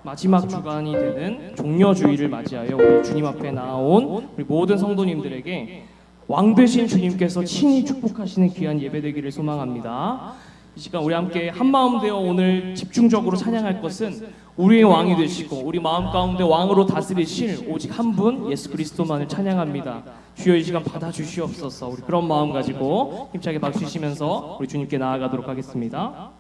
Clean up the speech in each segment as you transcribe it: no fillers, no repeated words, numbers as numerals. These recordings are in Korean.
마지막 주간이 되는 종려주일을 맞이하여 우리 주님 앞에 나온 우리 모든 성도님들에게 왕 되신 주님께서 친히 축복하시는 귀한 예배 되기를 소망합니다. 이 시간 우리 함께 한마음 되어 오늘 집중적으로 찬양할 것은 우리의 왕이 되시고 우리 마음 가운데 왕으로 다스리실 오직 한 분 예수 그리스도만을 찬양합니다. 주여 이 시간 받아주시옵소서. 우리 그런 마음 가지고 힘차게 박수 치시면서 우리 주님께 나아가도록 하겠습니다.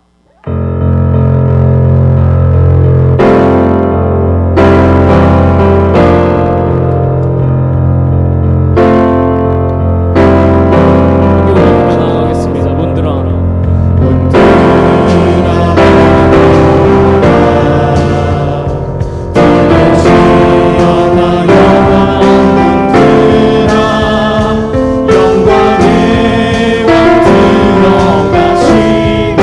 영광의 왕 들어가시고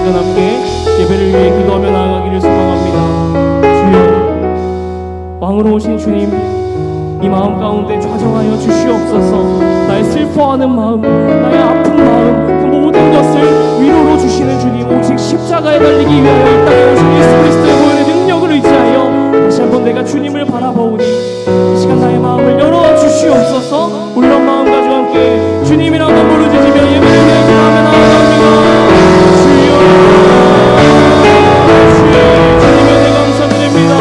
시간 함께 예배를 위해 기도하며 나아가기를 소망합니다. 주여, 왕으로 오신 주님, 이 마음 가운데 좌정하여 주시옵소서. 나의 슬퍼하는 마음, 나의 아픈 마음, 그 모든 것을 위로로 주시는 주님, 오직 십자가에 달리기 위하여 이 땅에 오신 예수 그리스도의 보혈의 능력을 의지하여 다시 한번 내가 주님을 바라보오니 이 시간 나의 마음을 열어 주시옵소서. 울런 마음 가지고 함께 주님이라 한번 부르짖으며 예배를 위해 기도하며 나아갑니다. 주여, 주여, 주님의 은혜 감사드립니다.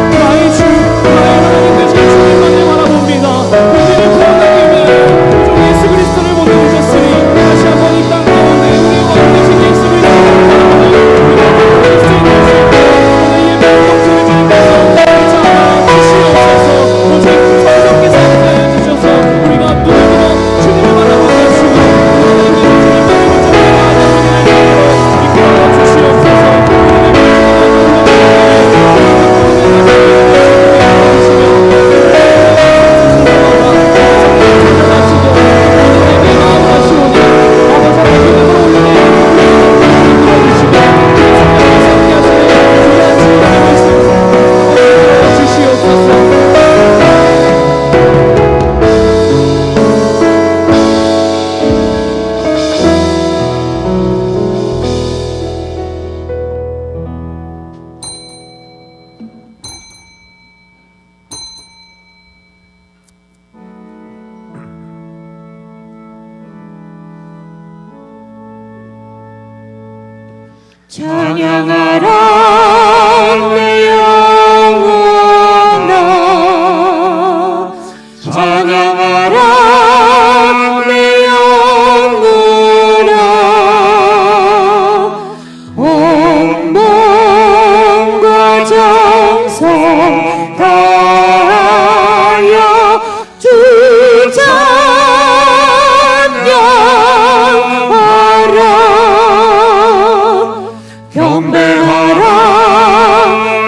나의 주, 나의 하나님 되신 주님만을 바라봅니다. 우리를 구원하기 위해 주 예수 그리스도를 보내주셨으니 다시 한번 이 땅 가운데 우리 왕 되신 예수 그리스도를 바라보는 우리 그리스도인 오늘 예배의 통치를 주님께서 자 주시옵소서. 오직 성령께서 함께하여 주셔서 우리가 눈을 들어 주님을 바라보게 하시고 하나님 되신 주님만을 보자 나아가기를 이끌어 주시옵소서. 찬양하라 내 영혼아, 찬양하라 내 영혼아, 온 몸과 정성 다하여 주 찬양하라. 경배하라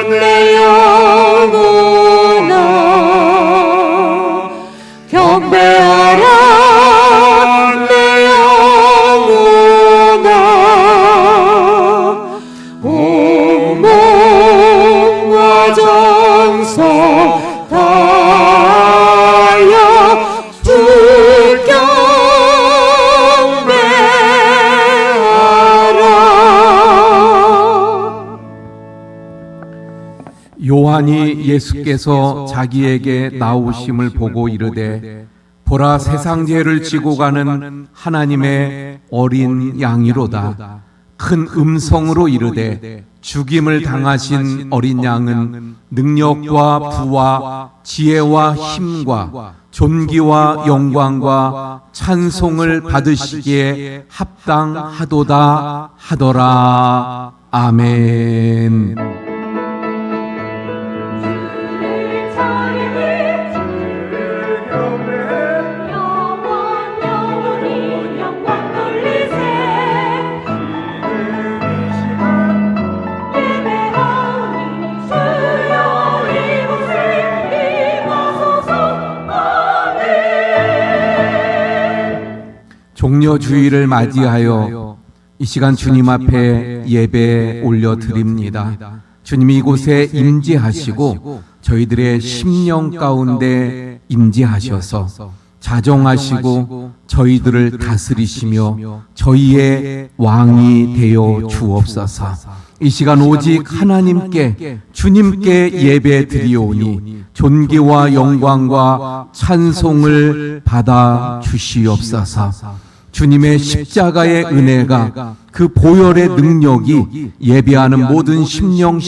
내 영혼아, 경배하라 내 영혼아, 온 몸과 정성 다하여 주 요한이 예수께서 자기에게 나오심을 보고 이르되 보라 세상 죄를 지고 가는 하나님의 어린 양이로다. 큰 음성으로 이르되 죽임을 당하신 어린 양은 능력과 부와 지혜와 힘과 존귀와 영광과 찬송을 받으시기에 합당하도다 하더라. 아멘. 종려주의를 맞이하여 이 시간 주님 앞에 예배 올려드립니다. 주님이 이곳에 임재하시고 저희들의 심령 가운데 임재하셔서 자정하시고 저희들을 다스리시며 저희의 왕이 되어 주옵소서. 이 시간 오직 하나님께 주님께 예배 드리오니 존귀와 영광과 찬송을 받아 주시옵소서. 주님의 십자가의 은혜가 그 보혈의 능력이 예배하는 모든 심령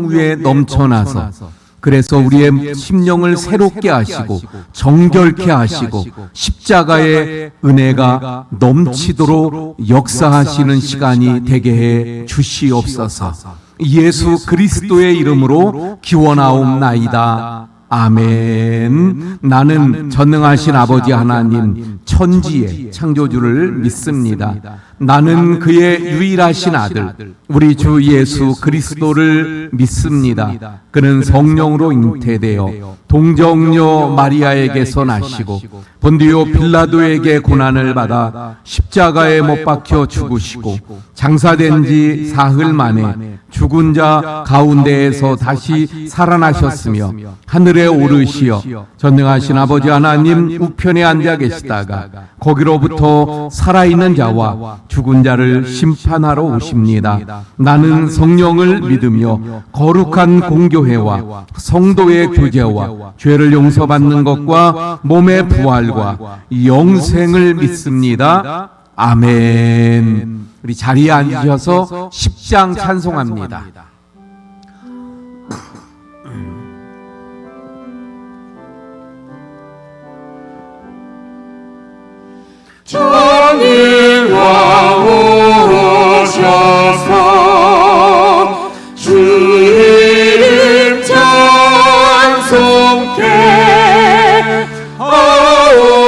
위에 넘쳐나서 그래서 우리의 심령을 새롭게 하시고 정결케 하시고 십자가의 은혜가 넘치도록 역사하시는 시간이 되게 해 주시옵소서. 예수 그리스도의 이름으로 기원하옵나이다. 아멘. 나는 전능하신 아버지 하나님 천지의 창조주를 믿습니다. 나는 그의 유일하신 아들 우리 주 예수 그리스도를 믿습니다. 그는 성령으로 잉태되어 동정녀 마리아에게서 나시고 본디오 빌라도에게 고난을 받아 십자가에 못 박혀 죽으시고 장사된 지 사흘 만에 죽은 자 가운데에서 다시 살아나셨으며 하늘에 오르시어 전능하신 아버지 하나님 우편에 앉아 계시다가 거기로부터 살아있는 자와 죽은 자를 심판하러 오십니다. 나는 성령을 믿으며 거룩한 공교회와 성도의 교제와 죄를 용서받는 것과 몸의 부활과 영생을 믿습니다. 아멘. 우리 자리에 앉으셔서 10장 찬송합니다. 전능왕 오셔서 주 이름 찬송케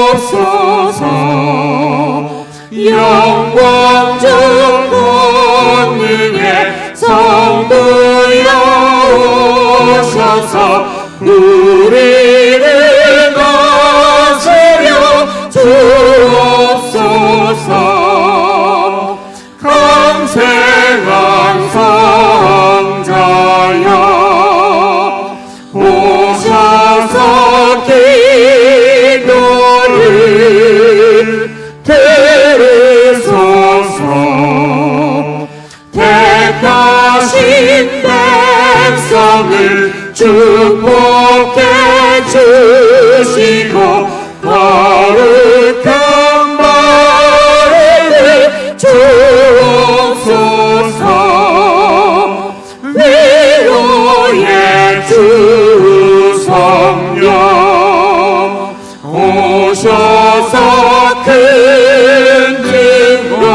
하옵소서. 영광 중 권능의 성부여 오셔서 우리를 다스려 주옵소서. 강생한 성자여 오셔서 기도를 들으소서. 택하신 백성을 축복해 주시고 거룩한 말을 주옵소서. 위로의 주 성령 오셔서 큰 증거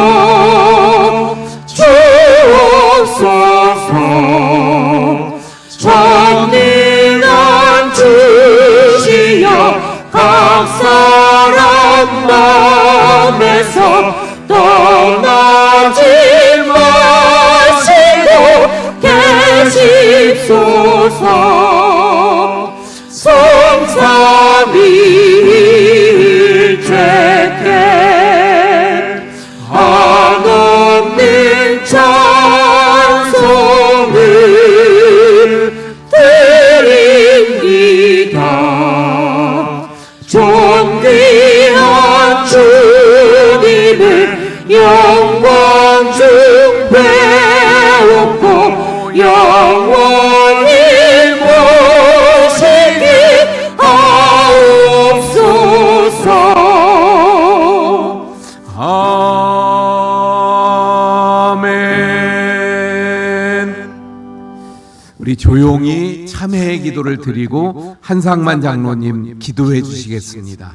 주옵소서. 전능한 주시여 각 사람 마음에서 떠나지 마시고 계십소서. 성삼위일체께 한없는 찬송을 드립니다. 존귀한 주님을 영광 중 배웠고 영원히 모시기 하옵소서. 아멘. 우리 조용히 참회의 기도를 드리고 한상만 장로님 기도해 주시겠습니다.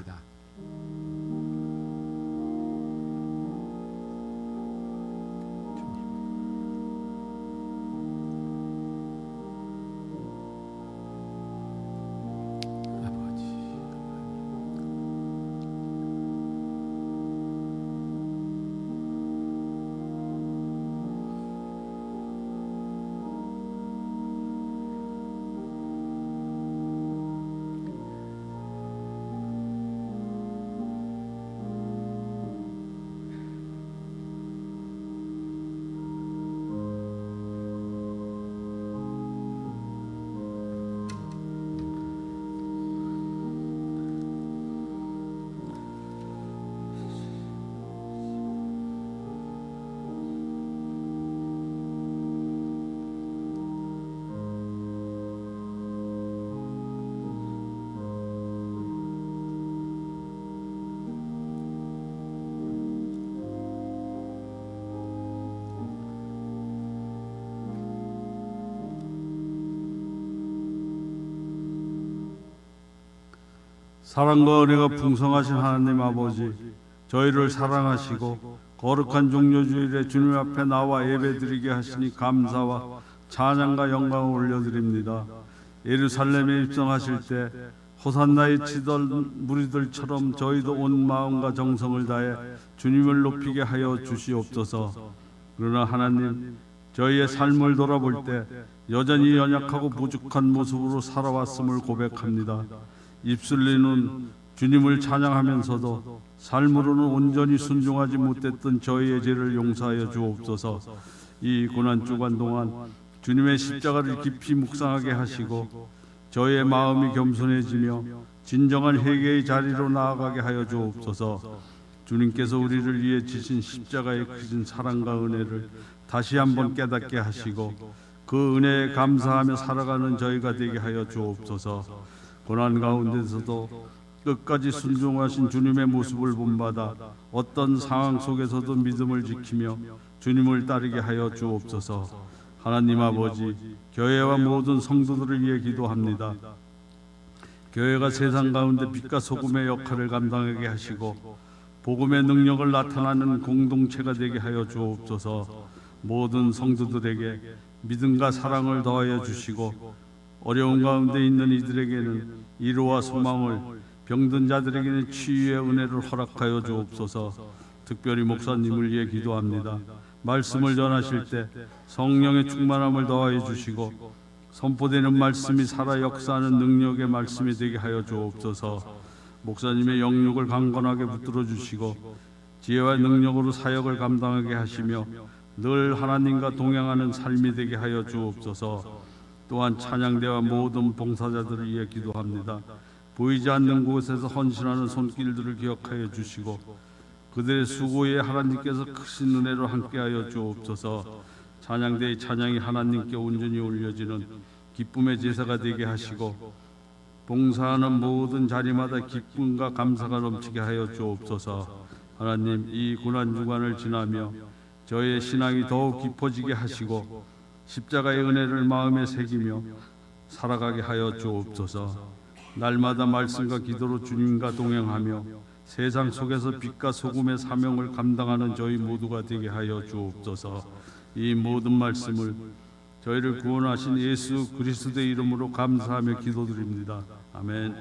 사랑과 은혜가 풍성하신 하나님 아버지, 저희를 사랑하시고 거룩한 종료주일에 주님 앞에 나와 예배드리게 하시니 감사와 찬양과 영광을 올려드립니다. 예루살렘에 입성하실 때 호산나에 치던 무리들처럼 저희도 온 마음과 정성을 다해 주님을 높이게 하여 주시옵소서. 그러나 하나님, 저희의 삶을 돌아볼 때 여전히 연약하고 부족한 모습으로 살아왔음을 고백합니다. 입술로는 주님을 찬양하면서도 삶으로는 온전히 순종하지 못했던 저희의 죄를 용서하여 주옵소서. 이 고난주간 동안 주님의 십자가를 깊이 묵상하게 하시고 저희의 마음이 겸손해지며 진정한 회개의 자리로 나아가게 하여 주옵소서. 주님께서 우리를 위해 지신 십자가의 크신 사랑과 은혜를 다시 한번 깨닫게 하시고 그 은혜에 감사하며 살아가는 저희가 되게 하여 주옵소서. 고난 가운데서도 끝까지 순종하신 주님의 모습을 본받아 어떤 상황 속에서도 믿음을 지키며 주님을 따르게 하여 주옵소서. 하나님 아버지, 교회와 모든 성도들을 위해 기도합니다. 교회가 세상 가운데 빛과 소금의 역할을 감당하게 하시고 복음의 능력을 나타나는 공동체가 되게 하여 주옵소서. 모든 성도들에게 믿음과 사랑을 더하여 주시고 어려운 가운데 있는 이들에게는 위로와 소망을, 병든 자들에게는 치유의 은혜를 허락하여 주옵소서. 특별히 목사님을 위해 기도합니다. 말씀을 전하실 때 성령의 충만함을 더하여 주시고 선포되는 말씀이 살아 역사하는 능력의 말씀이 되게 하여 주옵소서. 목사님의 영육을 강건하게 붙들어 주시고 지혜와 능력으로 사역을 감당하게 하시며 늘 하나님과 동행하는 삶이 되게 하여 주옵소서. 또한 찬양대와 모든 봉사자들을 위해 기도합니다. 보이지 않는 곳에서 헌신하는 손길들을 기억하여 주시고 그들의 수고에 하나님께서 크신 은혜로 함께하여 주옵소서. 찬양대의 찬양이 하나님께 온전히 올려지는 기쁨의 제사가 되게 하시고 봉사하는 모든 자리마다 기쁨과 감사가 넘치게 하여 주옵소서. 하나님, 이 고난주간을 지나며 저의 신앙이 더욱 깊어지게 하시고 십자가의 은혜를 마음에 새기며 살아가게 하여 주옵소서. 날마다 말씀과 기도로 주님과 동행하며 세상 속에서 빛과 소금의 사명을 감당하는 저희 모두가 되게 하여 주옵소서. 이 모든 말씀을 저희를 구원하신 예수 그리스도의 이름으로 감사하며 기도드립니다. 아멘.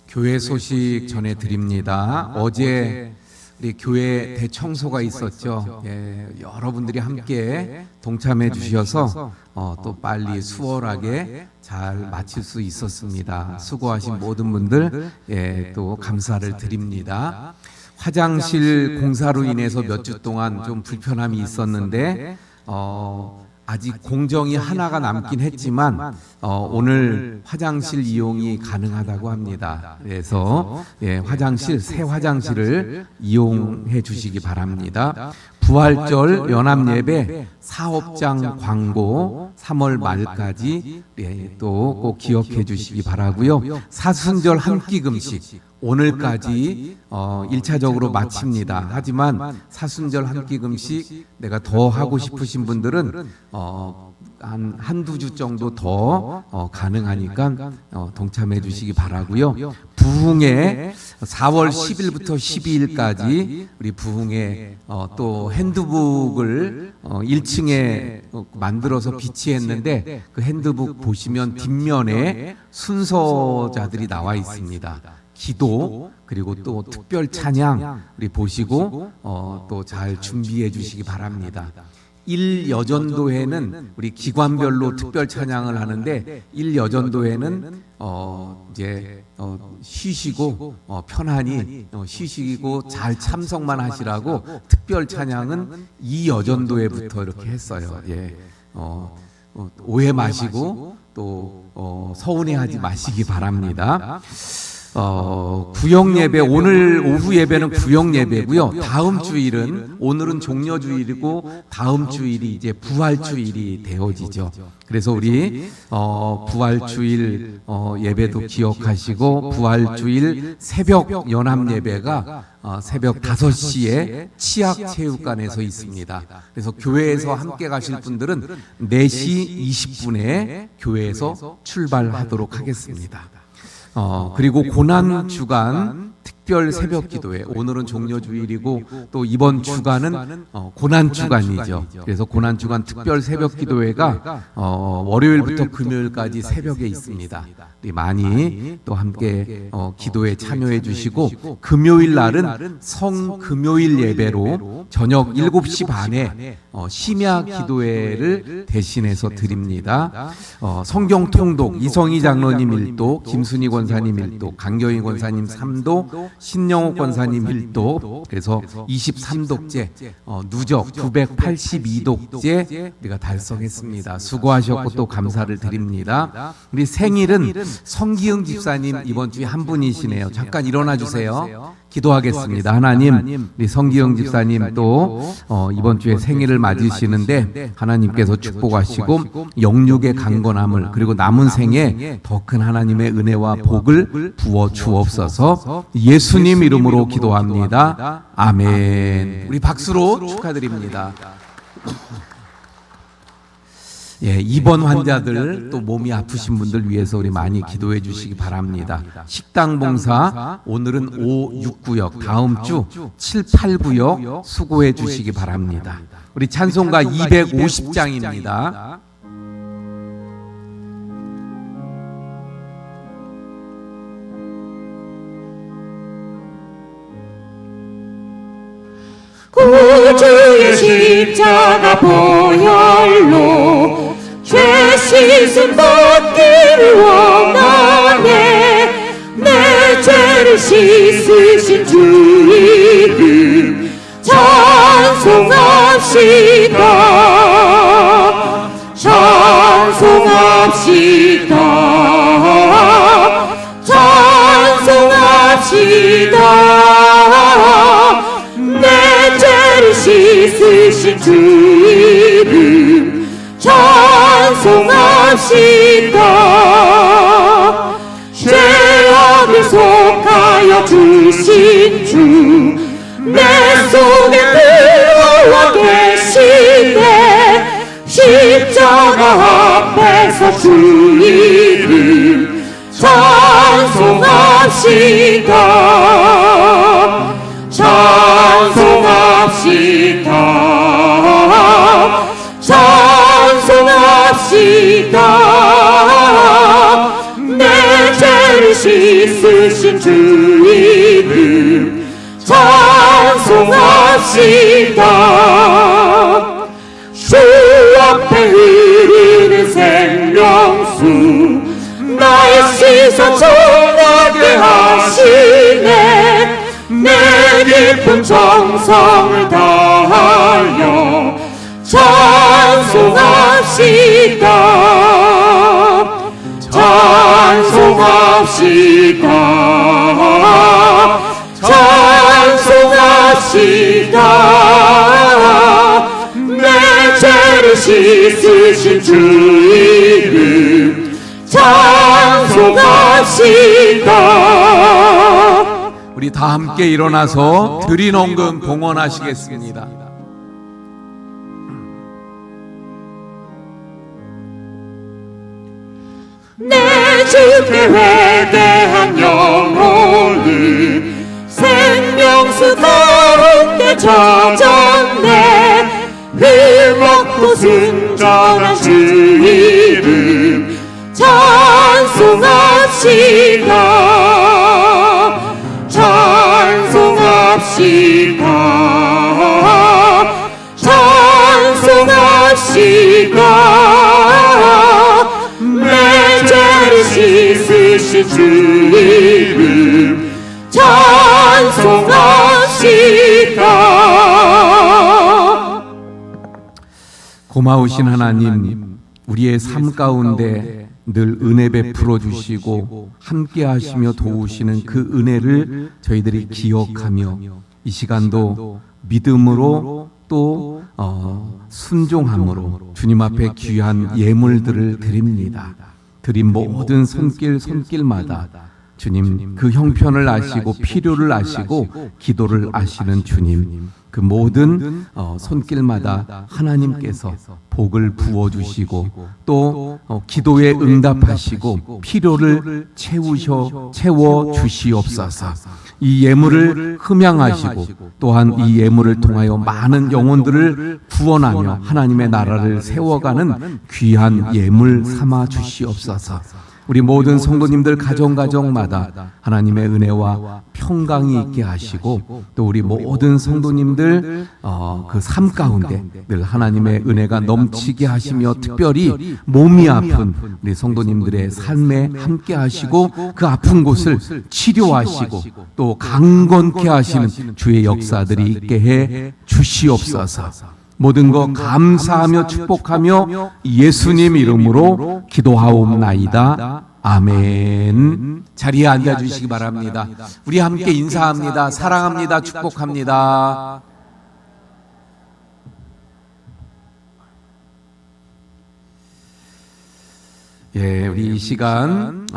교회 소식 전해드립니다. 어제 우리 교회 대청소가 있었죠. 예, 여러분들이 함께 동참해 주셔서 또 빨리 수월하게 잘 마칠 수 있었습니다. 수고하신 모든 분들 또 감사를 드립니다. 화장실 공사로 인해서 몇 주 동안 좀 불편함이 있었는데 아직 공정이 하나가 남긴 했지만 오늘 화장실 이용이 가능하다고 합니다. 그래서 새 화장실을 이용해 주시기 바랍니다. 부활절 연합예배 사업장 광고 3월 말까지 또 꼭 기억해 주시기 바라고요. 사순절 한 끼 금식 오늘까지 1차적으로 마칩니다. 하지만 사순절 한 끼 금식 내가 더 하고 싶으신 분들은 한두 주 정도 더 가능하니까 동참해 주시기 바라고요. 부흥회 4월 10일부터 12일까지 우리 부흥회 또 핸드북을 1층에 만들어서 비치했는데 그 핸드북 보시면 뒷면에 순서자들이 나와 있습니다. 기도 그리고 또 특별 찬양 우리 보시고 또 잘 준비해 주시기 바랍니다. 1여전도회는 우리 기관별로 특별 찬양을 하는데 1여전도회는 이제 쉬시고 편안히 쉬시고 잘 참석만 하시라고 특별 찬양은 2여전도회부터 이렇게 했어요. 예. 오해 마시고 또 서운해하지 마시기 바랍니다. 구역 예배, 오늘 오후 예배는 구역 예배고요. 다음 주일은, 오늘은 종려주일이고 다음 주일이 이제 부활주일이 되어지죠. 그래서 우리 부활주일 예배도 기억하시고, 부활주일 새벽 연합 예배가 새벽 5시에 치악체육관에서 있습니다. 그래서 교회에서 함께 가실 분들은 4시 20분에 교회에서 출발하도록 하겠습니다. 그리고 고난주간 특별 새벽 기도회, 오늘은 종려주일이고 또 이번 주간은 고난주간이죠. 그래서 고난주간 특별 새벽 기도회가 월요일부터 금요일까지 새벽에 있습니다. 우리 많이 또 함께 기도에 참여해 주시고, 금요일 날은 성금요일 예배로 저녁 7시 반에 심야 기도회를 대신해서 드립니다. 성경 통독 이성희 장로님 1도, 김순희 권사님 1도, 강경희 권사님 3도, 신영옥 권사님 1도, 그래서 23독째, 누적 982독째 우리가 달성했습니다. 수고하셨고 또 감사를 드립니다. 우리 생일은 성기영 집사님 이번 주에 한 분이시네요. 잠깐 일어나 주세요. 기도하겠습니다. 하나님, 우리 성기영 집사님 또 이번 주에 생일을 맞으시는데 하나님께서 축복하시고 영육의 강건함을, 그리고 남은 생에 더 큰 하나님의 은혜와 복을 부어 주옵소서. 예수님 이름으로 기도합니다. 아멘. 우리 박수로 축하드립니다. 예, 입원 환자들 또 몸이 아프신 분들 위해서 우리 많이 기도해 주시기 바랍니다. 식당 봉사 오늘은 5, 6구역, 다음 주 7, 8구역 수고해 주시기 바랍니다. 우리 찬송가 250장입니다. 구주의 십자가 보혈로 죄 씻음 받기를 원하네. 내 죄를 씻으신 주 이름 찬송합시다. 찬송합시다. 찬송합시다. 내 죄를 씻으신 주 이름 찬송합시다. 죄악을 속하여 주신 주 내 속에 들어와 계시네. 십자가 앞에서 주 이름 찬송합시다. 찬송합시다. 찬송합시다. 내 죄를 씻으신 주 이름 찬송합시다. 주 앞에 흐르는 생명수 나의 시선 정하게 하시네. 내 깊은 정성을 다하여 찬송합시다. 찬송합시다. 찬송합시다. 내 죄를 씻으신 주 이름 찬송합시다. 우리 다 함께 일어나서 드린 헌금 봉헌하시겠습니다. 내 주께 회개한 영혼은 생명수 가운데 젖었네. 흠없고 순전한 주 이름 찬송합시다. 찬송합시다. 찬송합시다. 내 죄를 씻으신 주 이름 찬송합시다. 고마우신 하나님, 우리의 삶 가운데 늘 은혜 베풀어 주시고 함께 하시며 도우시는 그 은혜를 저희들이 기억하며 이 시간도 믿음으로 또 순종함으로 주님 앞에 귀한 예물들을 드립니다. 드린 모든 손길마다 주님 그 형편을 아시고 필요를 아시고 기도를 아시는 주님, 그 모든 손길마다 하나님께서 복을 부어주시고 또 기도에 응답하시고 필요를 채워주시옵소서. 이 예물을 흠양하시고 또한 이 예물을 통하여 많은 영혼들을 구원하며 하나님의 나라를 세워가는 귀한 예물 삼아 주시옵소서. 우리 모든 성도님들 가정마다 하나님의 은혜와 평강이 있게 하시고 또 우리 모든 성도님들 그 삶 가운데 늘 하나님의 은혜가 넘치게 하시며 특별히 몸이 아픈 우리 성도님들의 삶에 함께 하시고 그 아픈 곳을 치료하시고 또 강건케 하시는 주의 역사들이 있게 해 주시옵소서. 모든 것 감사하며 축복하며 예수님 이름으로 기도하옵나이다. 아멘. 자리에 앉아주시기 바랍니다. 우리 함께 인사합니다. 사랑합니다. 축복합니다. 예, 우리 이 시간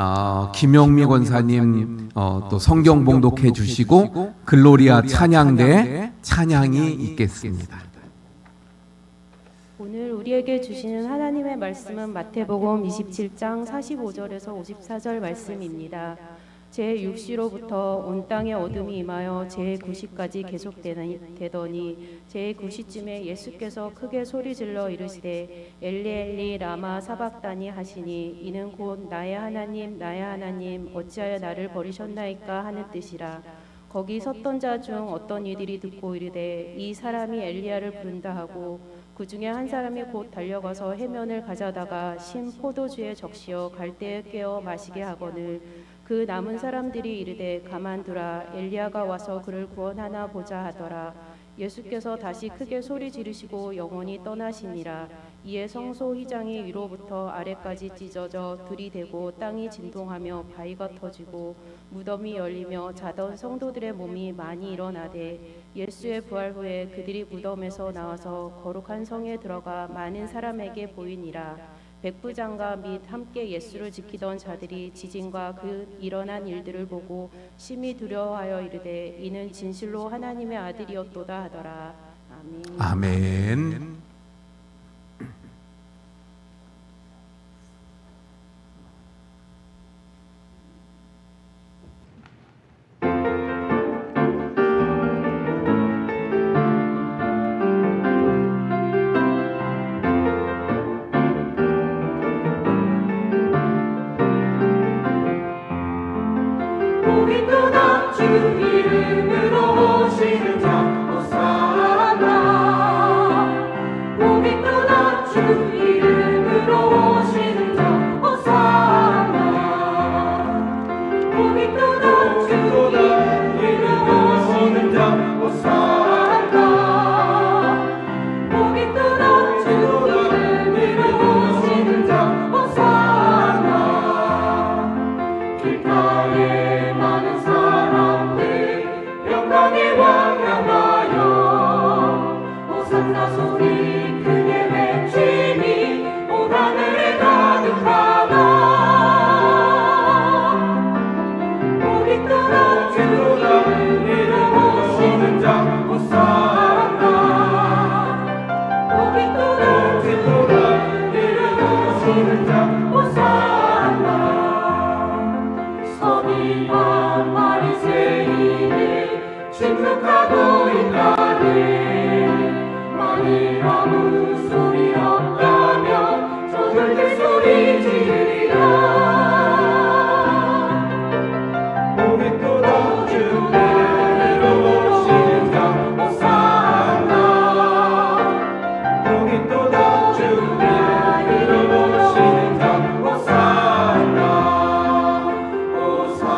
김영미 권사님 또 성경 봉독해 주시고 글로리아 찬양대 찬양이 있겠습니다. 오늘 우리에게 주시는 하나님의 말씀은 마태복음 27장 45절에서 54절 말씀입니다. 제6시로부터 온 땅에 어둠이 임하여 제9시까지 계속되더니 제9시쯤에 예수께서 크게 소리질러 이르시되 엘리 엘리 라마 사박다니 하시니 이는 곧 나의 하나님 어찌하여 나를 버리셨나이까 하는 뜻이라. 거기 섰던 자 중 어떤 이들이 듣고 이르되 이 사람이 엘리야를 부른다 하고 그 중에 한 사람이 곧 달려가서 해면을 가져다가 신 포도주에 적시어 갈대에 깨어 마시게 하거늘 그 남은 사람들이 이르되 가만두라 엘리야가 와서 그를 구원하나 보자 하더라. 예수께서 다시 크게 소리 지르시고 영원히 떠나시니라. 이에 성소 휘장이 위로부터 아래까지 찢어져 들이대고 땅이 진동하며 바위가 터지고 무덤이 열리며 자던 성도들의 몸이 많이 일어나되 예수의 부활 후에 그들이 무덤에서 나와서 거룩한 성에 들어가 많은 사람에게 보이니라. 백부장과 및 함께 예수를 지키던 자들이 지진과 그 일어난 일들을 보고 심히 두려워하여 이르되 이는 진실로 하나님의 아들이었도다 하더라. 아멘. 아멘. 복이 또다 주 이름으로 오시는 자 호산나. 복이 또다 주 이름으로 오시는 자 호산나. 복이 또다 주 이름으로 오시는 자 호산나. 복이 또다 주 이름으로 오시는 자 호산나. 길가에 많은 사람들 영광의 왕 향하여 호산나 소리 크게 외치니 온 하늘에 가득하다. 복이 또다 주 이름 오시는 자 호산나. 복이 또다 주 이름 오시는 자 호산나. 서기관 바리새인이 침묵하고 있다네. 만일 아무 소리 없다면 저들의 소리 지르리라. 복이 또다 주 이름으로 오시는 자 호산나. 복이 또다 주 이름으로 오시는 자 호산나. 호산나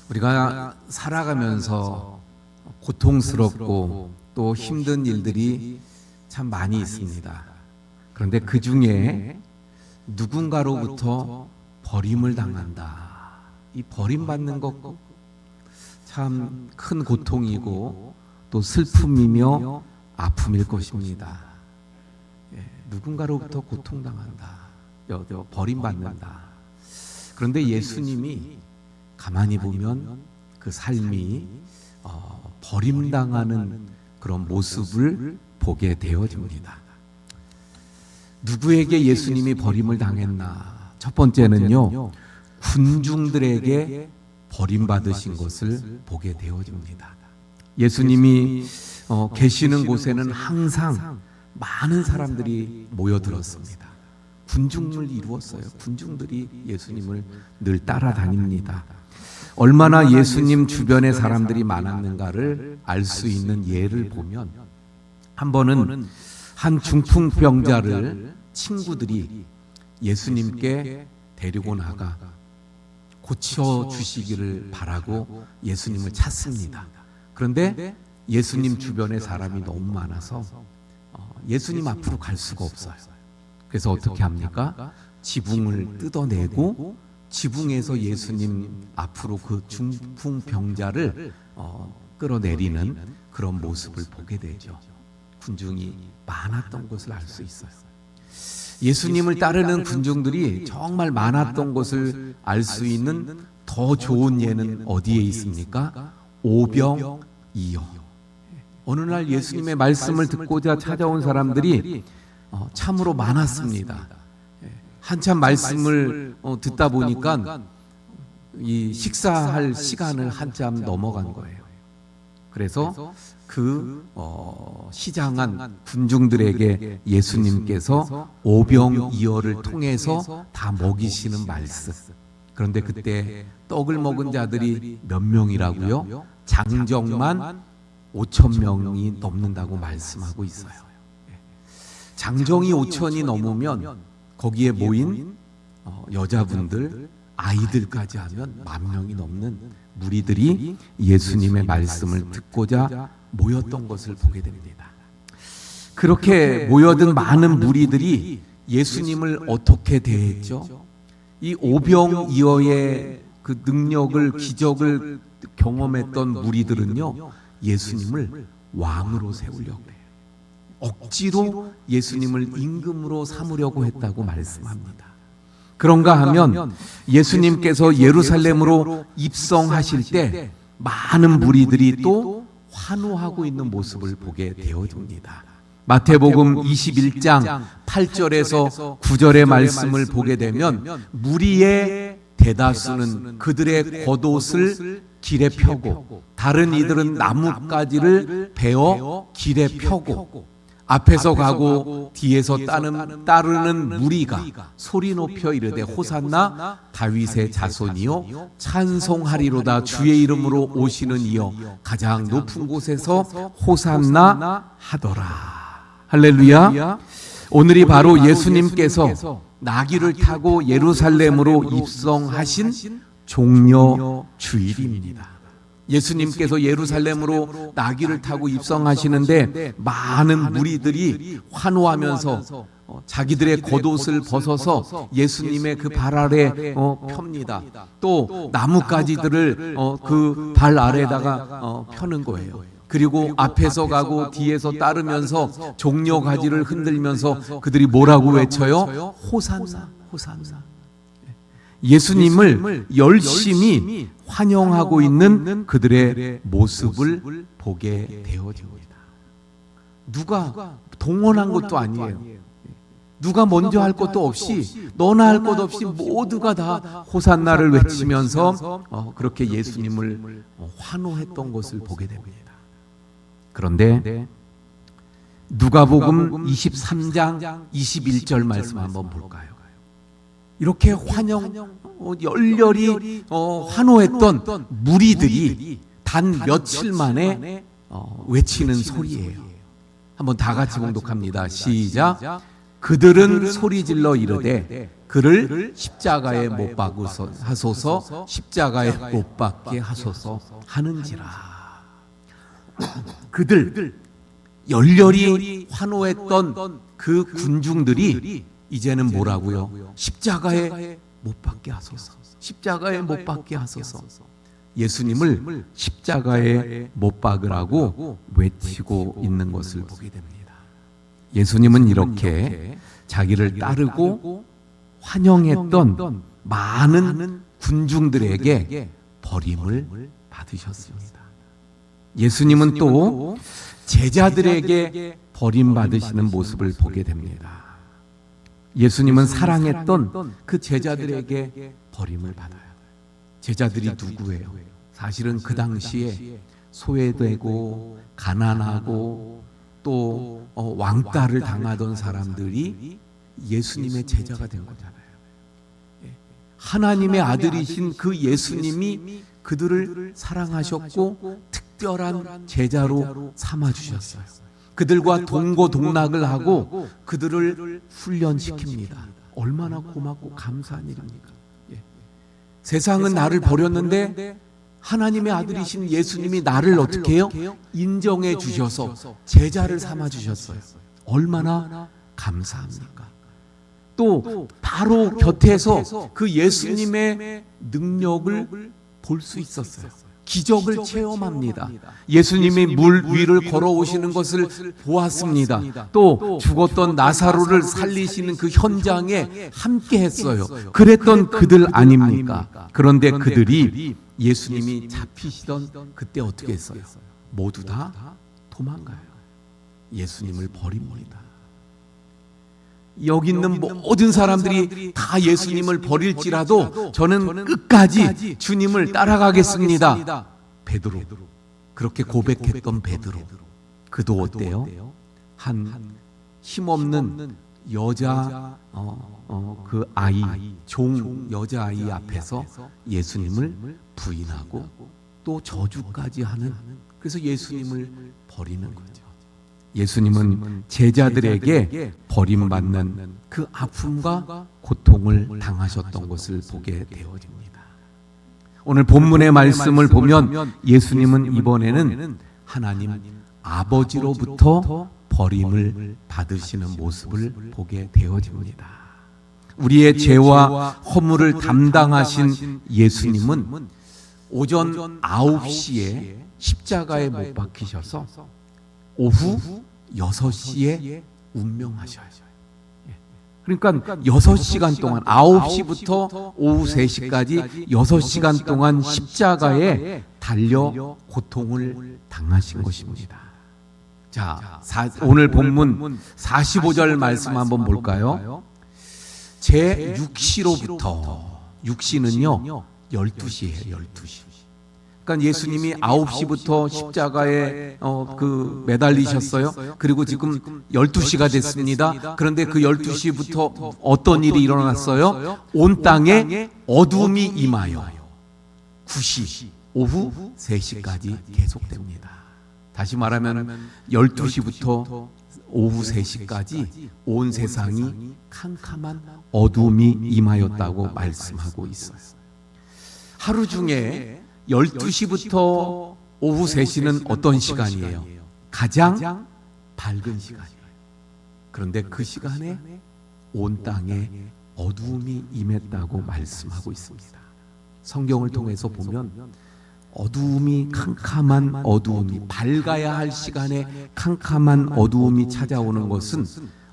우리가 살아가면서 고통스럽고 또 힘든 일들이 참 많이 있습니다. 그런데 그 중에 누군가로부터 버림을 당한다. 이 버림받는 것 참 큰 고통이고 또 슬픔이며 아픔일 것입니다. 누군가로부터 고통당한다. 버림받는다. 그런데 예수님이 가만히 보면 그 삶이 버림당하는 그런 모습을 보게 되어집니다. 누구에게 예수님이 버림을 당했나? 첫 번째는요, 군중들에게 버림받으신 것을 보게 되어집니다. 예수님이 계시는 곳에는 항상 많은 사람들이 모여들었습니다. 군중을 이루었어요. 군중들이 예수님을 늘 따라다닙니다. 얼마나 예수님 주변에 사람들이 많았는가를 알 수 있는 예를 보면, 한 번은 한 중풍병자를 친구들이 예수님께 데리고 나가 고쳐주시기를 바라고 예수님을 찾습니다. 그런데 예수님 주변에 사람이 너무 많아서 예수님 앞으로 갈 수가 없어요. 그래서 어떻게 합니까? 지붕을 뜯어내고 지붕에서 예수님 앞으로 그 중풍병자를 끌어내리는 그런 모습을 보게 되죠. 군중이 많았던 것을 알 수 있어요. 예수님을 따르는 군중들이 정말 많았던 것을 알 수 있는 더 좋은 예는 어디에 있습니까? 오병이어. 어느 날 예수님의 말씀을 듣고자 찾아온 사람들이 참으로 많았습니다. 한참 말씀을 듣다 보니까 이 식사할 시간을 한참 넘어간 거예요. 그래서 그 시장한 군중들에게 예수님께서 오병이어를 통해서 다 먹이시는 말씀. 그런데 그때 떡을 먹은 자들이 몇 명이라고요? 장정만 5,000명이 넘는다고 말씀하고 있어요. 장정이 5,000이 넘으면 거기에 모인 여자분들, 아이들까지 하면 10,000명이 넘는 무리들이 예수님의 말씀을 듣고자 모였던 것을 보게 됩니다. 그렇게 모여든 많은 무리들이 예수님을 어떻게 대했죠? 이 오병이어의 그 능력을, 기적을 경험했던 무리들은요, 예수님을 왕으로 세우려고 해요. 억지로 예수님을 임금으로 삼으려고 했다고 말씀합니다. 그런가 하면 예수님께서 예루살렘으로 입성하실 때 많은 무리들이 또 환호하고 있는 모습을 보게 되어집니다. 마태복음 21장 8절에서 9절의 말씀을 보게 되면 무리의 대다수는 그들의 겉옷을 길에 펴고 다른 이들은 나뭇가지를 베어 길에 펴고 앞에서 가고 뒤에서 따르는 무리가 소리 높여 이르되 호산나 다윗의 자손이요 찬송하리로다 주의 이름으로 오시는 이여 가장 높은 곳에서 호산나 하더라. 할렐루야. 오늘이 바로 예수님께서 나귀를 타고 예루살렘으로 입성하신 종려 주일입니다. 예수님께서 예루살렘으로 나귀를 타고 입성하시는데 많은 무리들이 환호하면서 자기들의 겉옷을 벗어서 예수님의 그 발 아래 펴니다. 또 나뭇가지들을 그 발 아래다가 펴는 거예요. 그리고 앞에서 가고 뒤에서 따르면서 종려 가지를 흔들면서 그들이 뭐라고 외쳐요? 호산나, 호산나. 예수님을 열심히 환영하고 있는 그들의 모습을 보게 되어집니다. 누가 동원한 것도 아니에요. 누가 먼저 할 것도 없이, 너나 할 것 없이 모두가 다 호산나를 외치면서 그렇게 예수님을 환호했던 것을 보게 됩니다. 그런데 누가복음 23장 21절 말씀 한번 볼까요? 이렇게 열렬히 환호했던 무리들이 단 며칠 만에 외치는 소리예요. 한번 다 같이 봉독합니다. 시작. 그들은 소리질러 이르되 그를 십자가에 못 박으소 하소서, 십자가에 못 박게 하소서 하는지라. 그들 열렬히 환호했던 그 군중들이 이제는 뭐라고요? 십자가에 못 박게 하소서, 십자가에 못 박게 하소서. 예수님을 십자가에 못 박으라고 외치고 있는 것을 보게 됩니다. 예수님은 이렇게 자기를 따르고 환영했던 많은 군중들에게 버림을 받으셨습니다. 예수님은 또 제자들에게 버림받으시는 모습을 보게 됩니다. 예수님은 사랑했던 그 제자들에게 버림을 받아요. 제자들이 누구예요? 사실은 그 당시에 소외되고 가난하고 또 왕따를 당하던 사람들이 예수님의 제자가 된 거잖아요. 하나님의 아들이신 그 예수님이 그들을 사랑하셨고 특별한 제자로 삼아주셨어요. 그들과 동고동락을 하고 그들을 훈련시킵니다. 얼마나 고맙고 감사한 일입니까? 세상은 나를 버렸는데 하나님의 아들이신 예수님이 나를 어떻게 해요? 인정해 주셔서 제자를 삼아 주셨어요. 얼마나 감사합니까? 또 바로 곁에서 그 예수님의 능력을 볼 수 있었어요. 기적을 체험합니다. 예수님이 물 위를 걸어오시는 것을 보았습니다. 또 죽었던 나사로를 살리시는 그 현장에 함께 했어요. 그랬던 그들 아닙니까? 그런데 그들이 예수님이 잡히시던 그때 어떻게 했어요? 모두 다 도망가요. 예수님을 버립니다. 여기 있는 모든 사람들이 다 예수님을 버릴지라도 저는 끝까지 주님을 따라가겠습니다. 베드로, 그렇게 고백했던 베드로, 그도 어때요? 한 힘없는 여자 그 아이, 종 여자아이 앞에서 예수님을 부인하고 또 저주까지 하는, 그래서 예수님을 버리는 거죠. 예수님은 제자들에게 버림받는 그 아픔과 고통을 당하셨던 것을 보게 되어집니다. 오늘 본문의 말씀을 보면 예수님은 이번에는 하나님 아버지로부터 버림을 받으시는 모습을 보게 되어집니다. 우리의 죄와 허물을 담당하신 예수님은 오전 9시에 십자가에 못 박히셔서 오후 6시에 운명하셔요. 그러니까 6시간 동안, 9시부터 오후 3시까지 6시간 동안 십자가에 달려 고통을 당하신 것입니다. 자, 오늘 본문 45절 말씀 한번 볼까요? 제 6시로부터, 6시는요 12시예요. 12시. 그러니까 예수님이 9시부터 십자가에 매달리셨어요. 그리고 지금 12시가 됐습니다. 그런데 그 12시부터 어떤 일이 일어났어요? 온 땅에 어둠이 임하여 9시, 오후 3시까지 계속됩니다. 다시 말하면 12시부터 오후 3시까지 온 세상이 캄캄한 어둠이 임하였다고 말씀하고 있어요. 하루 중에 12시부터 오후 3시는 어떤 시간이에요? 가장 밝은 시간이에요. 그런데 그 시간에 온 땅에 어두움이 임했다고 말씀하고 있습니다. 성경을 통해서 보면 어두움이, 캄캄한 어두움이, 밝아야 할 시간에 캄캄한 어두움이 찾아오는 것은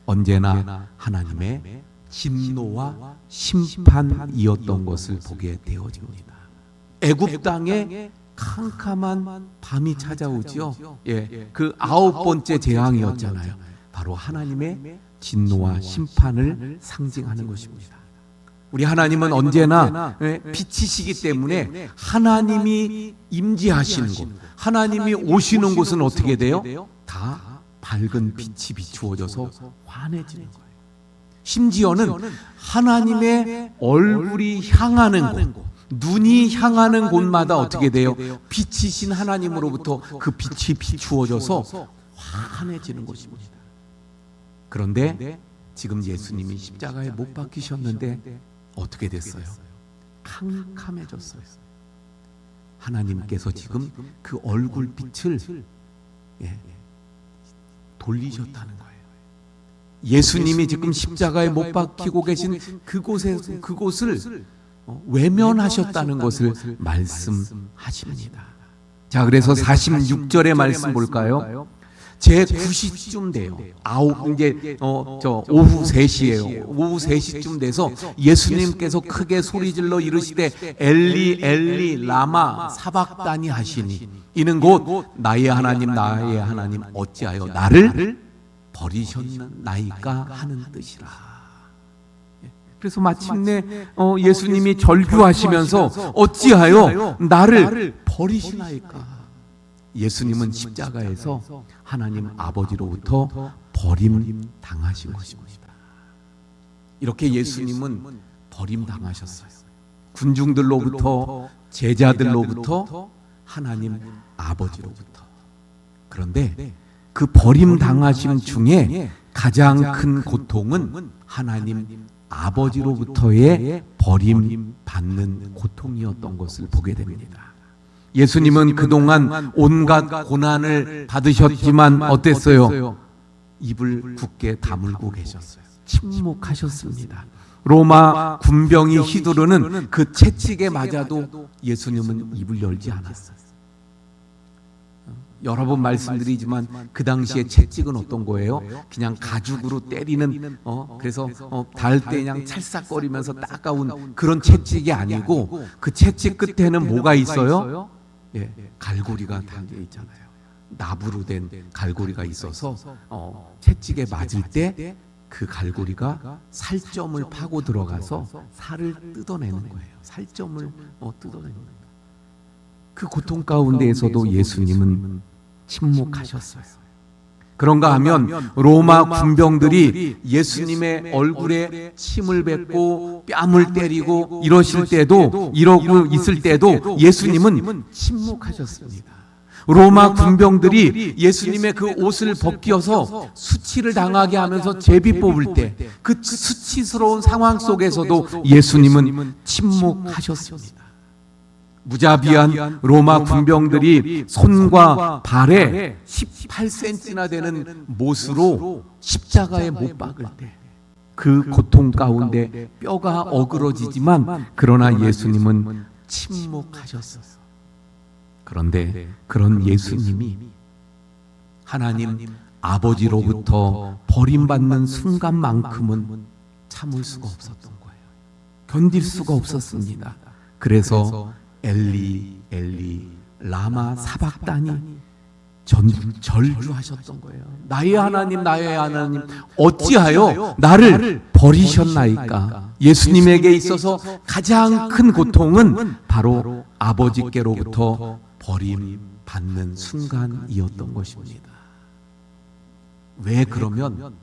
언제나 하나님의 진노와 심판이었던 것을 보게 되어집니다. 애굽 땅에 캄캄한 밤이 찾아오죠. 그 9번째 재앙이었잖아요. 바로 하나님의 진노와 심판을 상징하는 것입니다. 우리 하나님은 언제나 빛이시기 때문에 하나님이 임재하시는 곳, 하나님이 오시는 곳은 어떻게 돼요? 다 밝은 빛이 비추어져서 환해지는 거예요. 심지어는 하나님의 얼굴이 향하는 곳, 눈이 향하는 곳마다 어떻게 돼요? 빛이신 하나님으로부터 그 빛이 비추어져서 환해지는 것입니다. 그런데 지금 예수님이 십자가에 못 박히셨는데 어떻게 됐어요? 캄캄해졌어요. 하나님께서 지금 그 얼굴 빛을 돌리셨다는 거예요. 예수님이 지금 십자가에 못 박히고 계신 그곳을 외면하셨다는 것을 말씀하십니다. 자, 그래서 46절의 말씀 볼까요? 제 9시쯤 돼요. 오후 3시예요. 오후 3시쯤 돼서 예수님께서 크게 소리질러 이르시되 엘리 엘리 라마 사박다니 하시니 이는 곧 나의 하나님 나의 하나님 어찌하여 나를 버리셨나이까 하는 뜻이라. 그래서 마침내 예수님이 절규하시면서 어찌하여 나를 버리시나이까. 예수님은 십자가에서 하나님 아버지로부터 버림당하신 것입니다. 이렇게 예수님은 버림당하셨어요. 군중들로부터, 제자들로부터, 하나님 아버지로부터. 그런데 그 버림당하심 중에 가장 큰 고통은 하나님 아버지로부터의 버림받는 고통이었던 것을 보게 됩니다. 예수님은 그동안 온갖 고난을 받으셨지만 어땠어요? 입을 굳게 다물고 계셨어요. 침묵하셨습니다. 로마 군병이 휘두르는 그 채찍에 맞아도 예수님은 입을 열지 않았어요. 여러 번 말씀드리지만 그 당시에 채찍은 어떤 거예요? 그냥 가죽으로 때리는 그래서 닿을 때 그냥 찰싹거리면서 따가운 그런 채찍이 아니고 그 채찍 끝에는 뭐가 있어요? 갈고리가 달려 있잖아요. 나무로 된 갈고리가 있어서 채찍에 맞을 때 그 갈고리가 살점을 파고 들어가서 살을 뜯어내는 거예요. 살점을 뜯어내는 거예요. 그 고통 가운데에서도 예수님은 침묵하셨어요. 그런가 하면 로마 군병들이 예수님의 얼굴에 침을 뱉고 뺨을 때리고 이러고 있을 때도 예수님은 침묵하셨습니다. 로마 군병들이 예수님의 그 옷을 벗겨서 수치를 당하게 하면서 제비 뽑을 때 그 수치스러운 상황 속에서도 예수님은 침묵하셨습니다. 무자비한 로마 군병들이 손과 발에 18cm나 되는 못으로 십자가에 못 박을 때 그 고통 가운데 뼈가 어그러지지만 그러나 예수님은 침묵하셨어요. 그런데 그런 예수님이 하나님 아버지로부터 버림받는 순간만큼은 참을 수가 없었던 거예요. 견딜 수가 없었습니다. 그래서 엘리 엘리 라마 사박다니 절규하셨던 거예요. 나의 하나님 나의 하나님 어찌하여 나를 버리셨나이까. 예수님에게 있어서 가장 큰 고통은 바로 아버지께로부터 버림받는 순간이었던 것입니다. 왜 그러면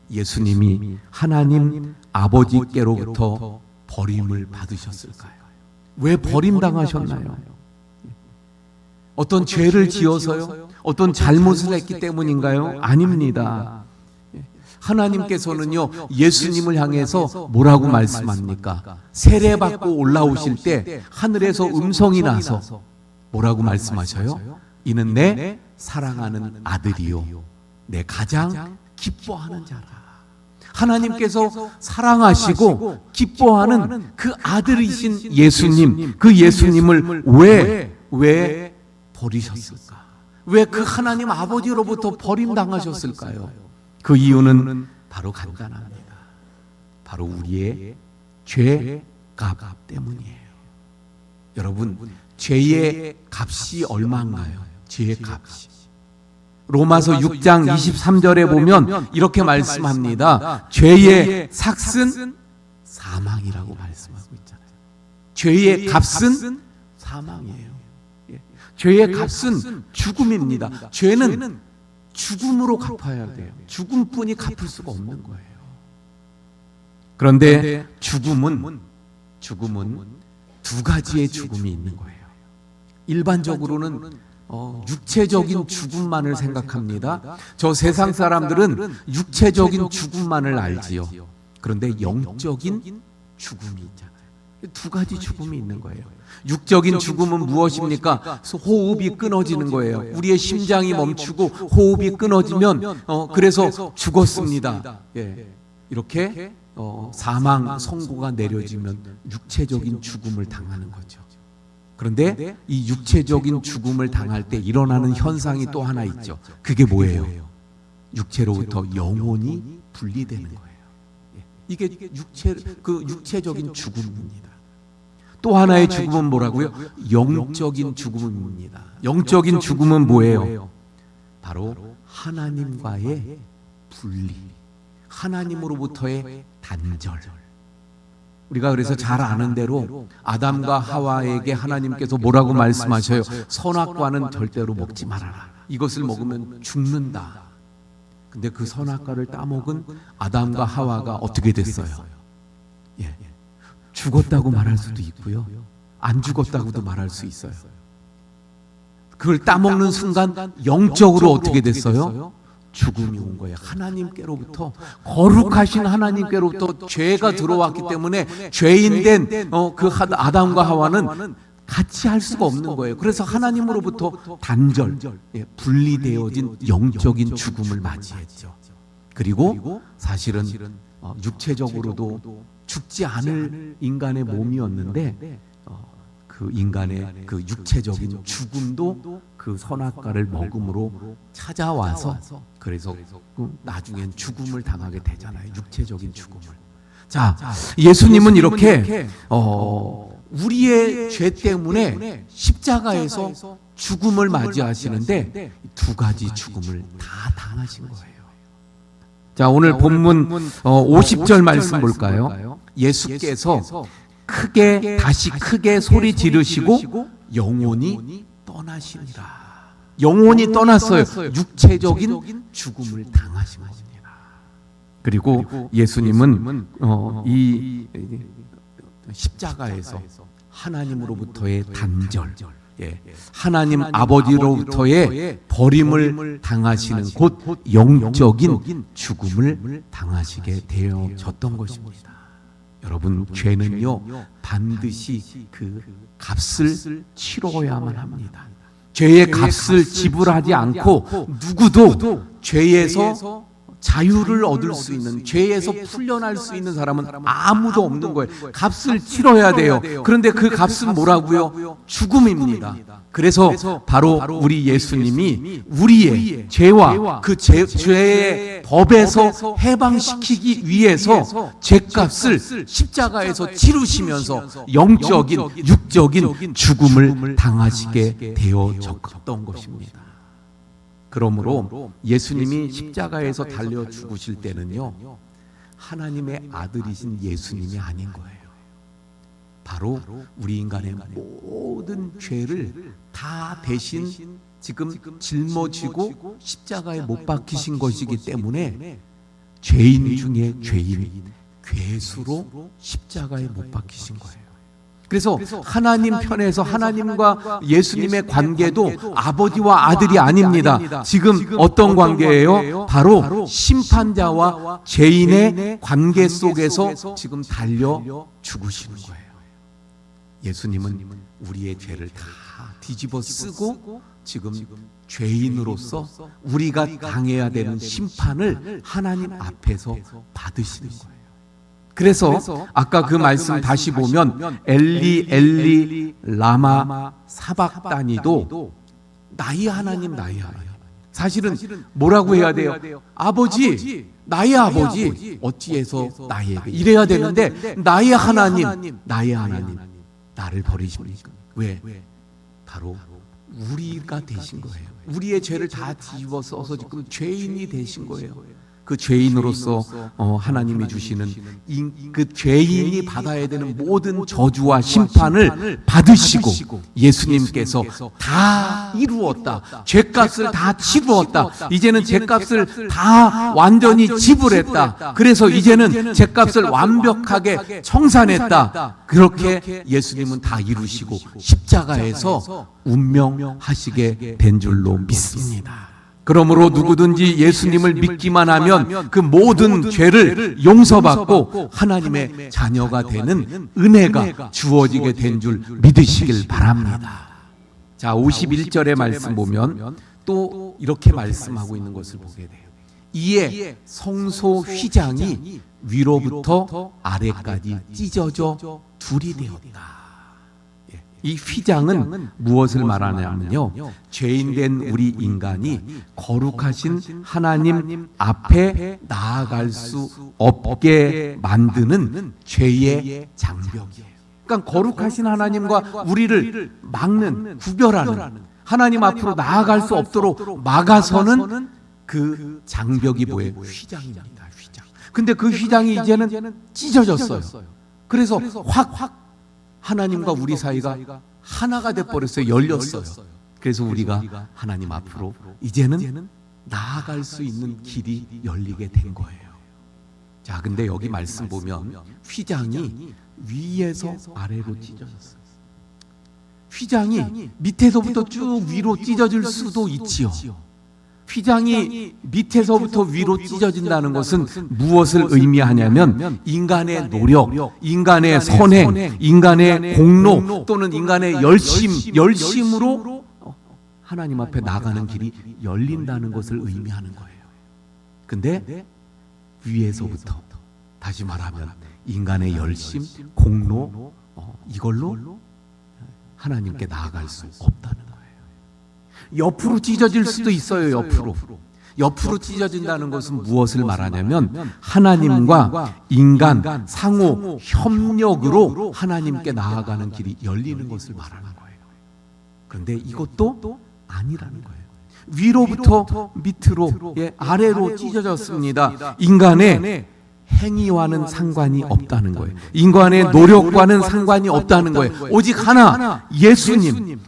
예수님이 하나님 아버지께로부터 버림을 받으셨을까요? 왜 버림당하셨나요? 어떤 죄를 지어서요? 어떤 잘못을 했기 때문인가요? 아닙니다. 하나님께서는요, 예수님을 향해서 뭐라고 말씀합니까? 세례받고 올라오실 때 하늘에서 음성이 나서 뭐라고 말씀하셔요? 이는 내 사랑하는 아들이요, 내 가장 기뻐하는 자라. 하나님께서 사랑하시고 기뻐하는 그 아들이신 예수님, 그 예수님을 왜 버리셨을까? 왜 그 하나님 아버지로부터 버림당하셨을까요? 그 이유는 바로 간단합니다. 바로 우리의 죄값 때문이에요. 여러분, 죄의 값이 얼마인가요? 죄의 값이. 로마서 6장 23절에 보면 이렇게 말씀합니다. 죄의 삭은 사망이라고 말씀하고 있잖아요. 죄의 값은 사망이에요. 죄의 값은 죽음입니다. 죄는 죽음으로 갚아야 돼요. 죽음뿐이 갚을 수가 없는 거예요. 그런데 죽음은 두 가지의 죽음이 있는 거예요. 일반적으로는 육체적인 죽음만을 생각합니다. 저 세상 사람들은 육체적인 죽음만을 알지요. 그런데 영적인 죽음이 있잖아요. 두 가지 죽음이 있는 거예요. 육적인 죽음은 무엇입니까? 호흡이 끊어지는 거예요. 우리의 심장이 멈추고 호흡이 끊어지면 그래서 죽었습니다. 예. 이렇게 사망 선고가 내려지면 육체적인 죽음을 당하는 거죠. 그런데 이 육체적인 죽음을 당할 때 일어나는 현상이 또 하나 있죠. 그게 뭐예요? 육체로부터 영혼이 분리되는 거예요. 이게 육체적인 죽음입니다. 또 하나의 죽음은 뭐라고요? 영적인 죽음입니다. 영적인 죽음은 뭐예요? 바로 하나님과의 분리, 하나님으로부터의 단절. 우리가 그래서 잘 아는 대로 아담과 하와에게 하나님께서 뭐라고 말씀하셔요? 선악과는 절대로 먹지 말아라. 이것을 먹으면 죽는다. 근데 그 선악과를 따먹은 아담과 하와가 어떻게 됐어요? 예. 죽었다고 말할 수도 있고요. 안 죽었다고도 말할 수 있어요. 그걸 따먹는 순간 영적으로 어떻게 됐어요? 죽음이 온 거예요. 하나님께로부터, 거룩하신 하나님께로부터 죄가 들어왔기 때문에 죄인된 그 아담과 하와는 같이 할 수가 없는 거예요. 그래서 하나님으로부터 단절, 분리되어진 영적인 죽음을 맞이했죠. 그리고 사실은 육체적으로도 죽지 않을 인간의 몸이었는데 그 인간의 그 육체적인 죽음도 그 선악과를 먹음으로 찾아와서 그래서 나중엔 죽음을 당하게 되잖아요. 육체적인 죽음을. 자, 예수님은 이렇게 우리의 죄 때문에 십자가에서 죽음을 맞이하시는데 두 가지 죽음을 다 당하신 거예요. 자, 오늘 본문 50절 말씀 볼까요? 예수께서 다시 크게 소리 지르시고 영혼이 떠나시니라. 영혼이 떠났어요. 육체적인 죽음을 당하신 겁니다. 그리고 예수님은 이 십자가에서 하나님으로부터의 단절, 하나님 아버지로부터의 버림을 당하시는 곧 영적인 죽음을 당하시게 되어졌던 것입니다. 여러분, 죄는요 반드시 그 값을 치러야만 합니다. 죄의 값을 지불하지 않고 누구도 죄에서 자유를 얻을 수 있는, 죄에서 풀려날 수 있는 사람은 아무도 없는 거예요. 값을 치러야 돼요. 그런데 그 값은 뭐라고요? 죽음입니다. 그래서 바로 우리 예수님이 우리의 죄와 그 죄의 법에서 해방시키기 위해서 죄값을 십자가에서 치르시면서 영적인, 육적인 죽음을 당하시게 되어졌던 것입니다. 그러므로 예수님이 십자가에서 달려 죽으실 때는요, 하나님의 아들이신 예수님이 아닌 거예요. 바로 우리 인간의 모든 죄를 다 대신 지금 짊어지고 십자가에 못 박히신 것이기 때문에 죄인 중에 죄인, 괴수로 십자가에 못 박히신 거예요. 그래서 하나님 편에서 하나님과 예수님의 관계도 아버지와 아들이 아닙니다. 지금 어떤 관계예요? 바로 심판자와 죄인의 관계 속에서 지금 달려 죽으시는 거예요. 예수님은 우리의 죄를 다 뒤집어 쓰고 지금 죄인으로서 우리가 당해야 되는 심판을 하나님 앞에서 받으시는 거예요. 그래서 아까 그 말씀 다시 보면 엘리 엘리 라마 사박다니도 나의 하나님 나의 하나님. 사실은 뭐라고 해야 돼요? 아버지, 나의 아버지 어찌해서 나에게 이래야 되는데 나의 하나님 나의 하나님 나를 버리십니까? 왜? 바로 우리가 되신 거예요. 우리의 죄를 다 뒤집어 써서 지금 죄인이 되신 거예요. 그 죄인으로서 하나님이 주시는 그 죄인이 받아야 되는 모든 저주와 심판을 받으시고 예수님께서 다 이루었다. 죄값을 다 치루었다. 이제는 죄값을 다 완전히 지불했다. 그래서 이제는 죄값을 완벽하게 청산했다. 그렇게 예수님은 다 이루시고 십자가에서 운명하시게 된 줄로 믿습니다. 그러므로 누구든지 예수님을 믿기만 하면 그 모든 죄를 용서받고 하나님의 자녀가 되는 은혜가 주어지게 된 줄 믿으시길 바랍니다. 자, 51절의 말씀 보면 또 이렇게 말씀하고 있는 것을 보게 돼요. 이에 성소 휘장이 위로부터 아래까지 찢어져 둘이 되었다. 이 휘장은 무엇을 말하냐면요, 죄인된 우리 인간이 거룩하신 하나님 앞에 나아갈 수 없게 만드는 죄의 장벽이에요. 그러니까 거룩하신 하나님과 우리를 막는, 구별하는, 하나님 앞으로 나아갈 수 없도록 막아서는 그 장벽이 뭐예요? 휘장입니다. 휘장. 근데 그 휘장이 이제는 찢어졌어요. 그래서 확 하나님과 우리 사이가 하나가 돼버렸어요. 열렸어요. 그래서 우리가 하나님 앞으로 이제는 나아갈 수 있는 길이 열리게 된 거예요. 자, 근데 여기 말씀 보면 휘장이 위에서 아래로 찢어졌어요. 휘장이 밑에서부터 쭉 위로 찢어질 수도 있지요. 휘장이 밑에서부터 위로 찢어진다는 것은 무엇을 의미하냐면 인간의 노력, 인간의 선행, 인간의 공로 또는 인간의 열심으로 하나님 앞에 나가는 길이 열린다는 것을 의미하는 거예요. 근데 위에서부터, 다시 말하면 인간의 열심, 공로, 이걸로 하나님께 나아갈 수 없다는 거예요. 옆으로 찢어질 수도 있어요. 옆으로 찢어진다는 것은 무엇을 말하냐면 하나님과 인간 상호 협력으로 하나님께 나아가는 길이 열리는 것을 말하는 거예요. 그런데 이것도 아니라는 거예요. 위로부터 밑으로, 아래로 찢어졌습니다. 인간의 행위와는 상관이 없다는 거예요. 인간의 노력과는 상관이 없다는 거예요. 오직 하나,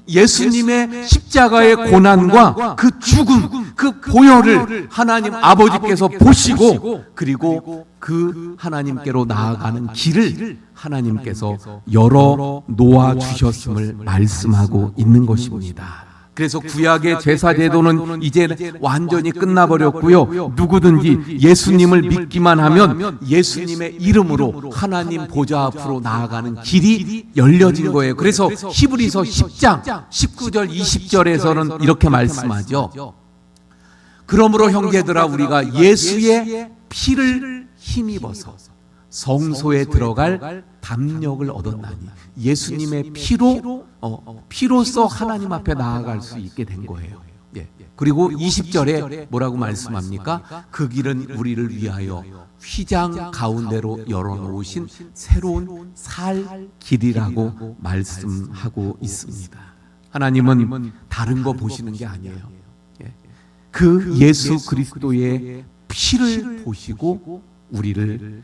예수님의 십자가의 고난과 그 죽음, 그 보혈을 하나님 아버지께서 보시고, 그리고 그 하나님께로 나아가는 길을 하나님께서 열어 놓아 주셨음을 말씀하고 있는 것입니다. 그래서 구약의 제사 제도는 이제 완전히 끝나버렸고요. 누구든지 예수님을 믿기만 하면 예수님의 이름으로 하나님 보좌 앞으로 나아가는 길이 열려진 거예요. 그래서 히브리서 10장 19절 20절에서는 이렇게 말씀하죠. 그러므로 형제들아, 우리가 예수의 피를 힘입어서 성소에 들어갈 담력을 얻었나니, 예수님의 피로써 하나님 앞에 나아갈 수 있게 된 거예요. 그리고 20절에 뭐라고 말씀합니까? 그 길은 우리를 위하여 휘장 가운데로 열어놓으신 새로운 살 길이라고 말씀하고 있습니다. 하나님은 다른 거 보시는 게 아니에요. 그 예수 그리스도의 피를 보시고 우리를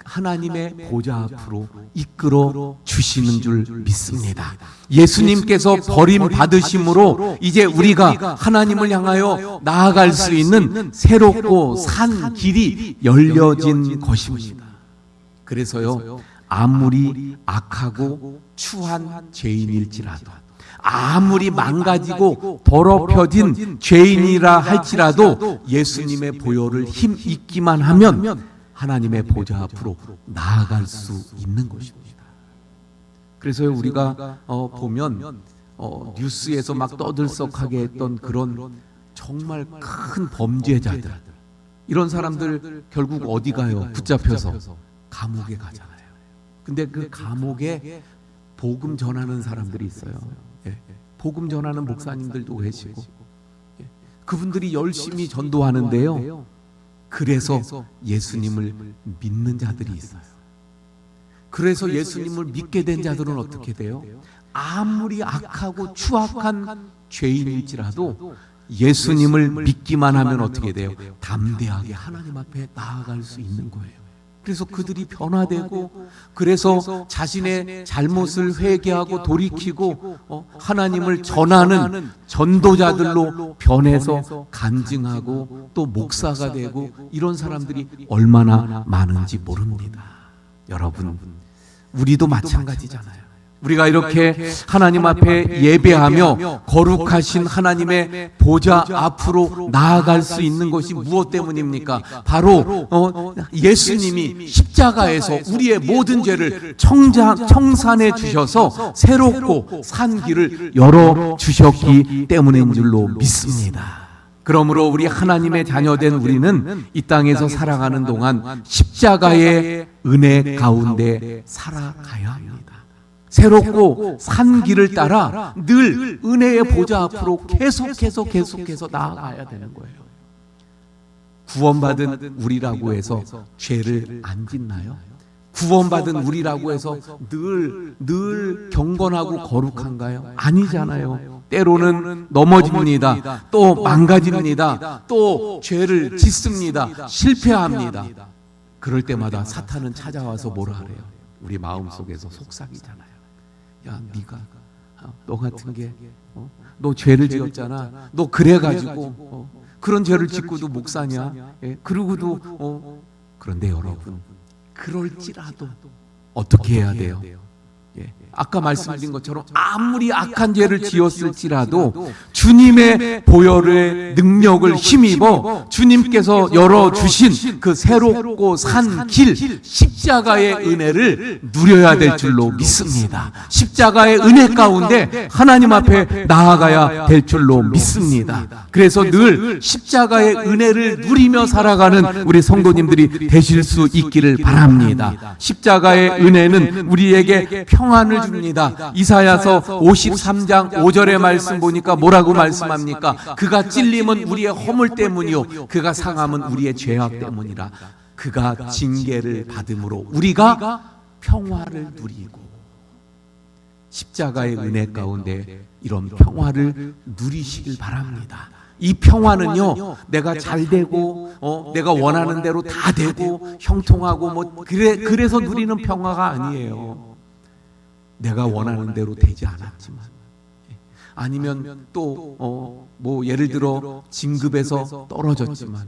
하나님의 보좌 앞으로 이끌어 주시는 줄 믿습니다. 예수님께서 버림받으심으로 이제 우리가 하나님을 향하여 나아갈 수 있는 새롭고 산 길이 열려진 것입니다. 그래서요, 아무리 악하고 추한 죄인일지라도, 아무리 망가지고 더럽혀진 죄인이라 할지라도 예수님의 보혈을 힘 있기만 하면 하나님의 보좌 앞으로 나아갈 수 있는 것입니다. 그래서 우리가 보면 뉴스에서 막 떠들썩하게 했던 그런 정말 큰 범죄자들, 이런 사람들 결국 어디 가요? 붙잡혀서 감옥에 가잖아요. 근데 그 감옥에 복음 전하는 사람들이 있어요. 복음 전하는 목사님들도 계시고, 그분들이 열심히 전도하는데요, 그래서 예수님을 믿는 자들이 있어요. 그래서 예수님을 믿게 된 자들은 어떻게 돼요? 아무리 악하고 추악한 죄인일지라도 예수님을 믿기만 하면 어떻게 돼요? 담대하게 하나님 앞에 나아갈 수 있는 거예요. 그래서 그들이 변화되고, 그래서 자신의 잘못을 회개하고 돌이키고 하나님을 전하는 전도자들로 변해서 간증하고 또 목사가 되고, 이런 사람들이 얼마나 많은지 모릅니다. 여러분, 우리도 마찬가지잖아요. 우리가 이렇게 하나님 앞에 예배하며 거룩하신 하나님의 보좌 앞으로 나아갈 수 있는 것이 무엇 때문입니까? 바로 예수님이 십자가에서 우리의 모든 죄를 청산해 주셔서 새롭고 산 길을 열어 주셨기 때문인 줄로 믿습니다. 그러므로 우리 하나님의 자녀된 우리는 이 땅에서 살아가는 동안 십자가의 은혜 가운데 살아가야 합니다. 새롭고 산 길을 따라 늘 은혜의 보좌 앞으로 계속해서 나아가야 되는 거예요. 구원받은 우리라고 해서 죄를 안 짓나요? 구원받은 우리라고 해서 늘 경건하고 거룩한가요? 아니잖아요. 때로는 넘어집니다. 또 망가집니다. 또 죄를 짓습니다. 실패합니다. 그럴 때마다 사탄은 찾아와서 뭐라 그래요? 우리 마음속에서 속삭이잖아요. 야, 네가 너 같은 게 너 죄를 지었잖아. 너 그래가지고 그런 죄를 짓고도 목사냐? 그러고도 그런데 여러분, 그럴지라도 어떻게 해야 돼요? 아까 말씀드린 것처럼 아무리 악한 죄를 지었을지라도 주님의 보혈의 능력을 힘입어 주님께서 열어주신 그 새롭고 산 길, 십자가의 은혜를 누려야 될 줄로 믿습니다. 십자가의 은혜 가운데 하나님 앞에 나아가야 될 줄로 믿습니다. 그래서 늘 십자가의 은혜를 누리며 살아가는 우리 성도님들이 되실 수 있기를 바랍니다. 십자가의 은혜는 우리에게 평안을 줍니다. 이사야서 53장 5절의 말씀 보니까 뭐라고 말씀합니까? 그가 찔림은 우리의 허물 때문이요 그가 상함은 우리의 죄악 때문이라. 그가 징계를 받음으로 우리가 평화를 누리고, 십자가의 은혜 가운데 이런 평화를 누리시길 바랍니다. 이 평화는요, 내가 잘 되고 내가 원하는 대로 다 되고 형통하고 그래서 누리는 평화가 아니에요. 내가 원하는 대로 되지 않았지만, 아니면 또 예를 들어 진급에서 떨어졌지만,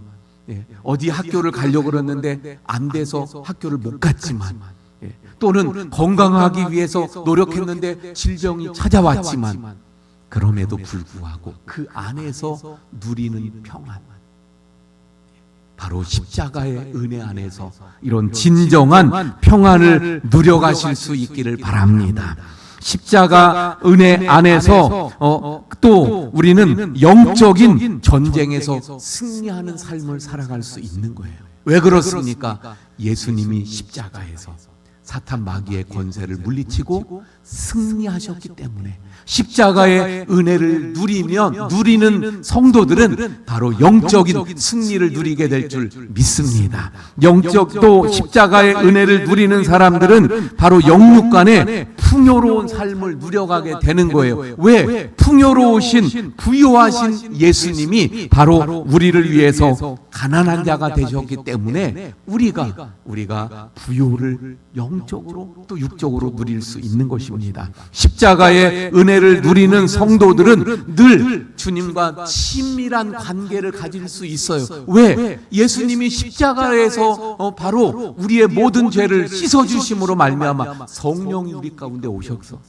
어디 학교를 가려고 그랬는데 안 돼서 학교를 못 갔지만, 또는 건강하기 위해서 노력했는데 질병이 찾아왔지만, 그럼에도 불구하고 그 안에서 누리는 평안, 바로 십자가의 은혜 안에서 이런 진정한 평안을 누려가실 수 있기를 바랍니다. 십자가 은혜 안에서 또 우리는 영적인 전쟁에서 승리하는 삶을 살아갈 수 있는 거예요. 왜 그렇습니까? 예수님이 십자가에서 사탄 마귀의 권세를 물리치고 승리하셨기 때문에 십자가의 은혜를 누리는 성도들은 바로 영적인 승리를 누리게 될 줄 믿습니다. 또 십자가의 은혜를 누리는 사람들은 바로 영육간의 풍요로운 삶을 누려가게 되는 거예요. 왜? 풍요로우신 부유하신 예수님이 바로 우리를 위해서 가난한 자가 되셨기 때문에 우리가 부요를 영적으로 또 육적으로 누릴 수 있는 것입니다. 십자가의 은혜를 누리는 성도들은 늘 주님과 친밀한 관계를 가질 수 있어요. 왜? 예수님이 십자가에서 바로 우리의 모든 죄를 씻어주심으로 말미암아 성령이 우리 가운데 오셔서,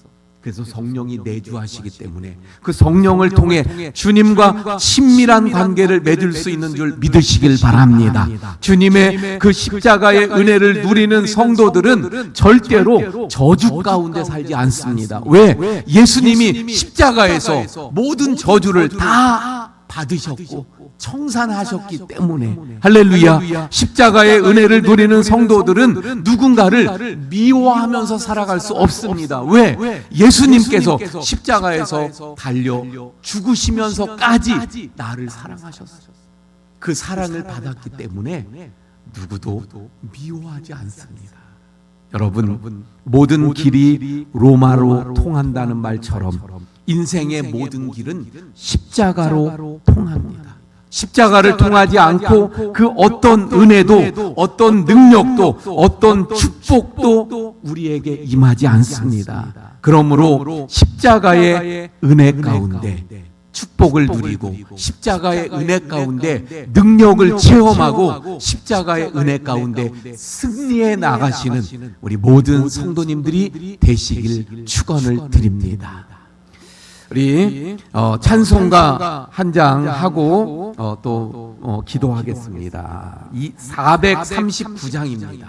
그래서 성령이 내주하시기 때문에 그 성령을 통해 주님과 친밀한 관계를 맺을 수 있는 줄 믿으시길 바랍니다. 주님의 그 십자가의 은혜를 누리는 성도들은 절대로 저주 가운데 살지 않습니다. 왜? 예수님이 십자가에서 모든 저주를 다 받으셨고 청산하셨기 때문에, 할렐루야. 십자가의 은혜를 누리는 성도들은 누군가를 미워하면서 살아갈 수 없습니다. 왜? 예수님께서 십자가에서 달려 죽으시면서까지 나를 사랑하셨어요. 그 사랑을 받았기 때문에 누구도 미워하지 않습니다. 여러분, 모든 길이 로마로 통한다는 말처럼 인생의 모든 길은 십자가로 통합니다. 십자가를 통하지 않고 그 어떤 은혜도, 어떤 능력도, 어떤 축복도 우리에게 임하지 않습니다. 그러므로 십자가의 은혜 가운데 축복을 누리고, 십자가의 은혜 가운데 능력을 체험하고, 십자가의 은혜 가운데 승리해 나가시는 우리 모든 성도님들이 되시길 축원을 드립니다. 우리 찬송가 한 장 하고 또 기도하겠습니다. 이 439장입니다.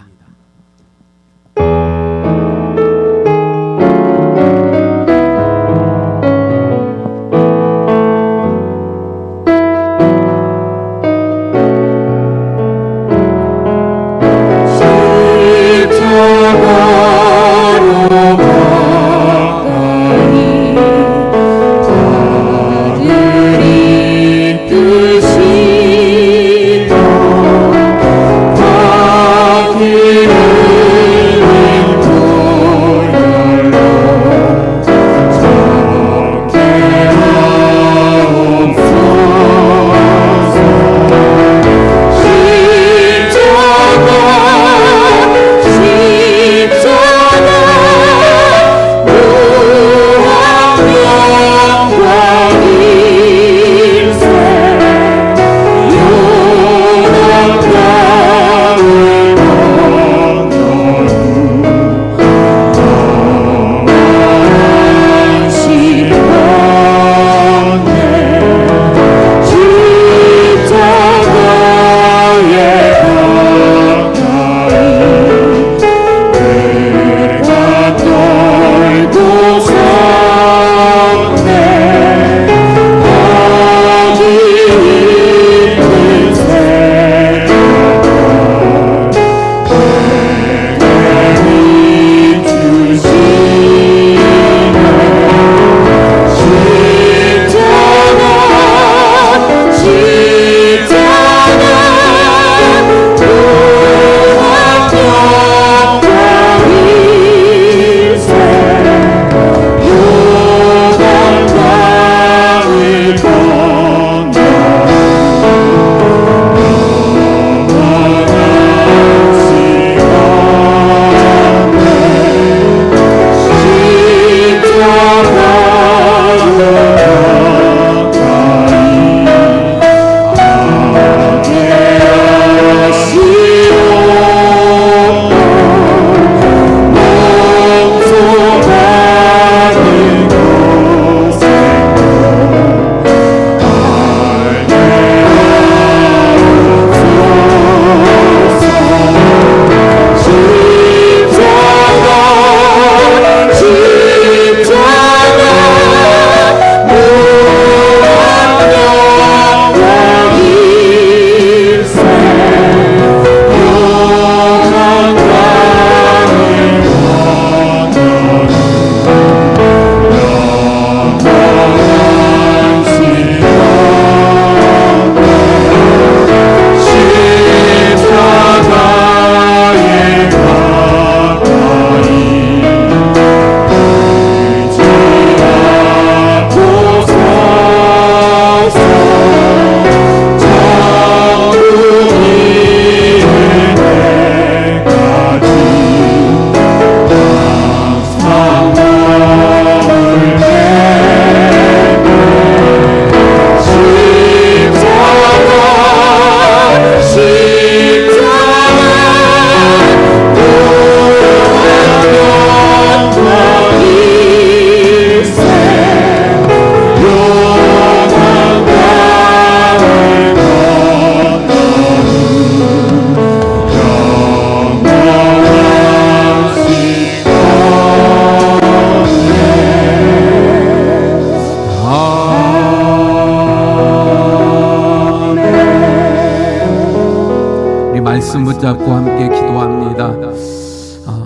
말씀 붙잡고 함께 기도합니다.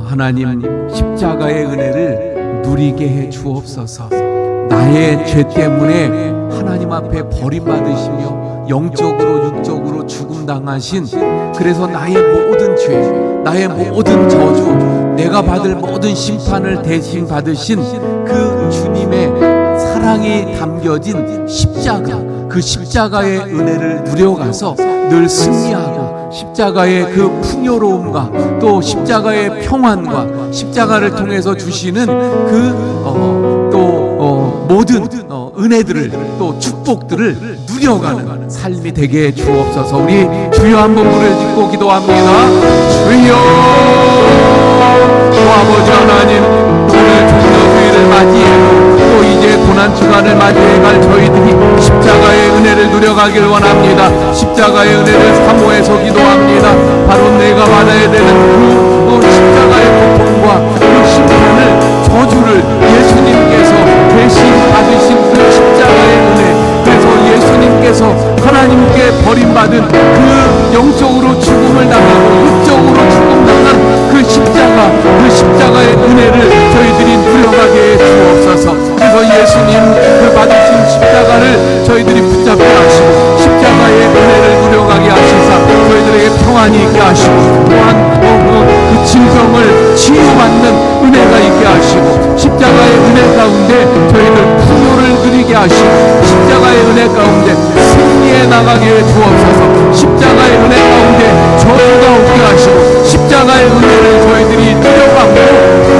하나님, 십자가의 은혜를 누리게 해 주옵소서. 나의 죄 때문에 하나님 앞에 버림받으시며 영적으로 육적으로 죽음당하신, 그래서 나의 모든 죄, 나의 모든 저주, 내가 받을 모든 심판을 대신 받으신 그 주님의 사랑이 담겨진 십자가, 그 십자가의 은혜를 누려가서 늘 승리하고 십자가의 그 풍요로움과 또 십자가의 평안과 십자가를 통해서 주시는 모든 은혜들을 또 축복들을 누려가는 삶이 되게 주옵소서. 우리 주여 한번 부를 짓고 기도합니다. 주여, 아버지 하나님, 오늘 종려주의를 맞이해 또 이제 고난주간을 맞이해갈 저희들이 십자가의 은혜를 누려가길 원합니다. 십자가의 은혜를 사모해서 기도합니다. 바로 내가 받아야 되는 그 십자가의 고통과 그 심판을, 저주를 예수님께서 대신 받으신 그 십자가의 은혜, 그래서 예수님께서 하나님께 버림받은 그 영적으로 죽음을 당하고 육적으로 죽음당한 그 십자가의 은혜를 저희들이 누려가게 해 주옵소서. 그래서 예수님 그 받으신 십자가를 저희들이 붙잡게 하시고 십자가의 은혜를 누려가게 하시사 저희들에게 평안이 있게 하시고 또한 그 질병을 치유받는 은혜가 있게 하시고 십자가의 은혜 가운데 저희들 풍요를 누리게 하시고 십자가의 은혜 가운데 승리해 나가게 해 주옵소서. 십자가의 은혜 가운데 저주가 없게 하시고 십자가의 은혜를 저희들이 누려가고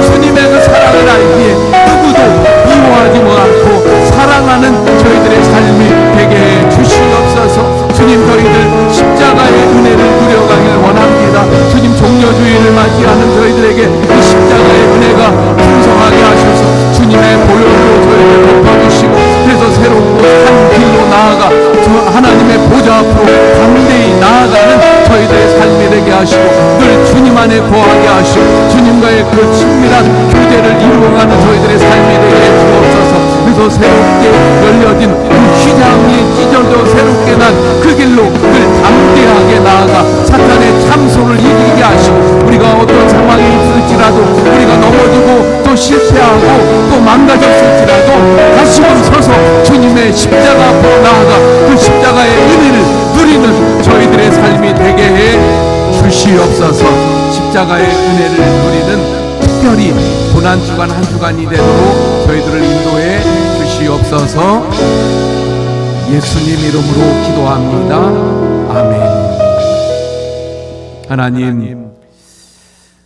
주님의 그 사랑을 알기에 누구도 미워하지 않고 사랑하는 저희들의 삶이 되게 해 주시옵소서. 주님, 저희들 십자가의 은혜를 누려가길 원합니다. 주님, 종려주의를 맞이하는 저희들에게 그 십자가의 은혜가 풍성하게 하셔서 주님의 보혈로 저희를 덮어주시고 그래서 새롭고 한 길로 나아가 저 하나님의 보좌 앞으로 담대히 나아가는 저희들의 삶이 되게 하시고 늘 주님 안에 거하게 하시고 주님과의 그 친밀한 교제를 이루어가는 저희들의 삶이 되게 해 주옵소서. 그래서 새롭게 열려진 그 휘장이 찢어져 새롭게 난 그 길로 늘 담대하게 나아가 사탄의 참소를 이기게 하시고 우리가 어떤 상황이 있을지라도 우리가 넘어지고 또 실패하고 또 망가졌을지라도 다시금 서서 주님의 십자가 앞으로 나아가 그 십자가의 은혜를 누리는 저희들의 삶이 되게 해 주시옵소서. 십자가의 은혜를 누리는 특별히 고난주간 한 주간이 되도록 저희들을 인도해 주시옵소서. 예수님 이름으로 기도합니다. 아멘. 하나님,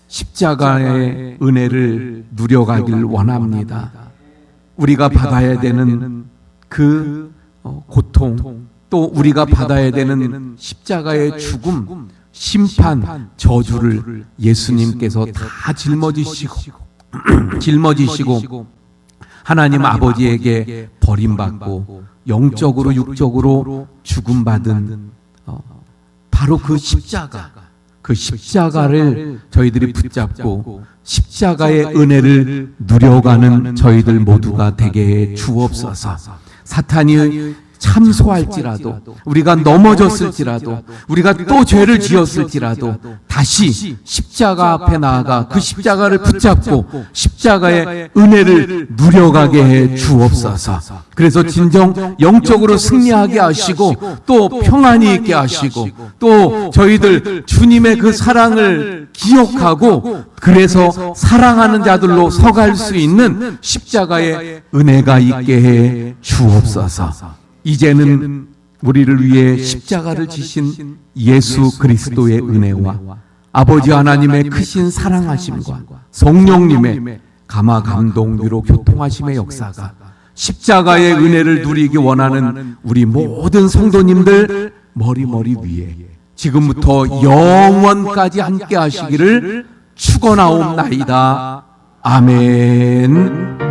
십자가의 은혜를 누려가길 원합니다. 우리가 받아야 되는 그 고통, 또 우리가 받아야 되는 십자가의 죽음, 심판, 저주를 예수님께서 다 짊어지시고 하나님 아버지에게 버림받고 영적으로 육적으로 죽음받은 바로 그 십자가를 저희들이 붙잡고 십자가의 은혜를 누려가는 저희들 모두가 되게 주옵소서. 사탄이 참소할지라도 우리가 넘어졌을지라도 우리가 또 죄를 지었을지라도 다시 십자가 앞에 나아가 그 십자가를 붙잡고 십자가의 은혜를 누려가게 해 주옵소서. 그래서 진정 영적으로 승리하게 하시고 또 평안이 있게 하시고 또 저희들 주님의 그 사랑을 기억하고 그래서 사랑하는 자들로 서갈 수 있는 십자가의 은혜가 있게 해 주옵소서. 이제는 우리를 위해 십자가를 지신 예수 그리스도의 은혜와 아버지 하나님의 크신 사랑하심과 성령님의 감화 감동 위로 교통하심의 역사가 십자가의 은혜를 누리기 원하는 우리 모든 성도님들 머리 위에 지금부터 영원까지 함께 하시기를 축원하옵나이다. 아멘.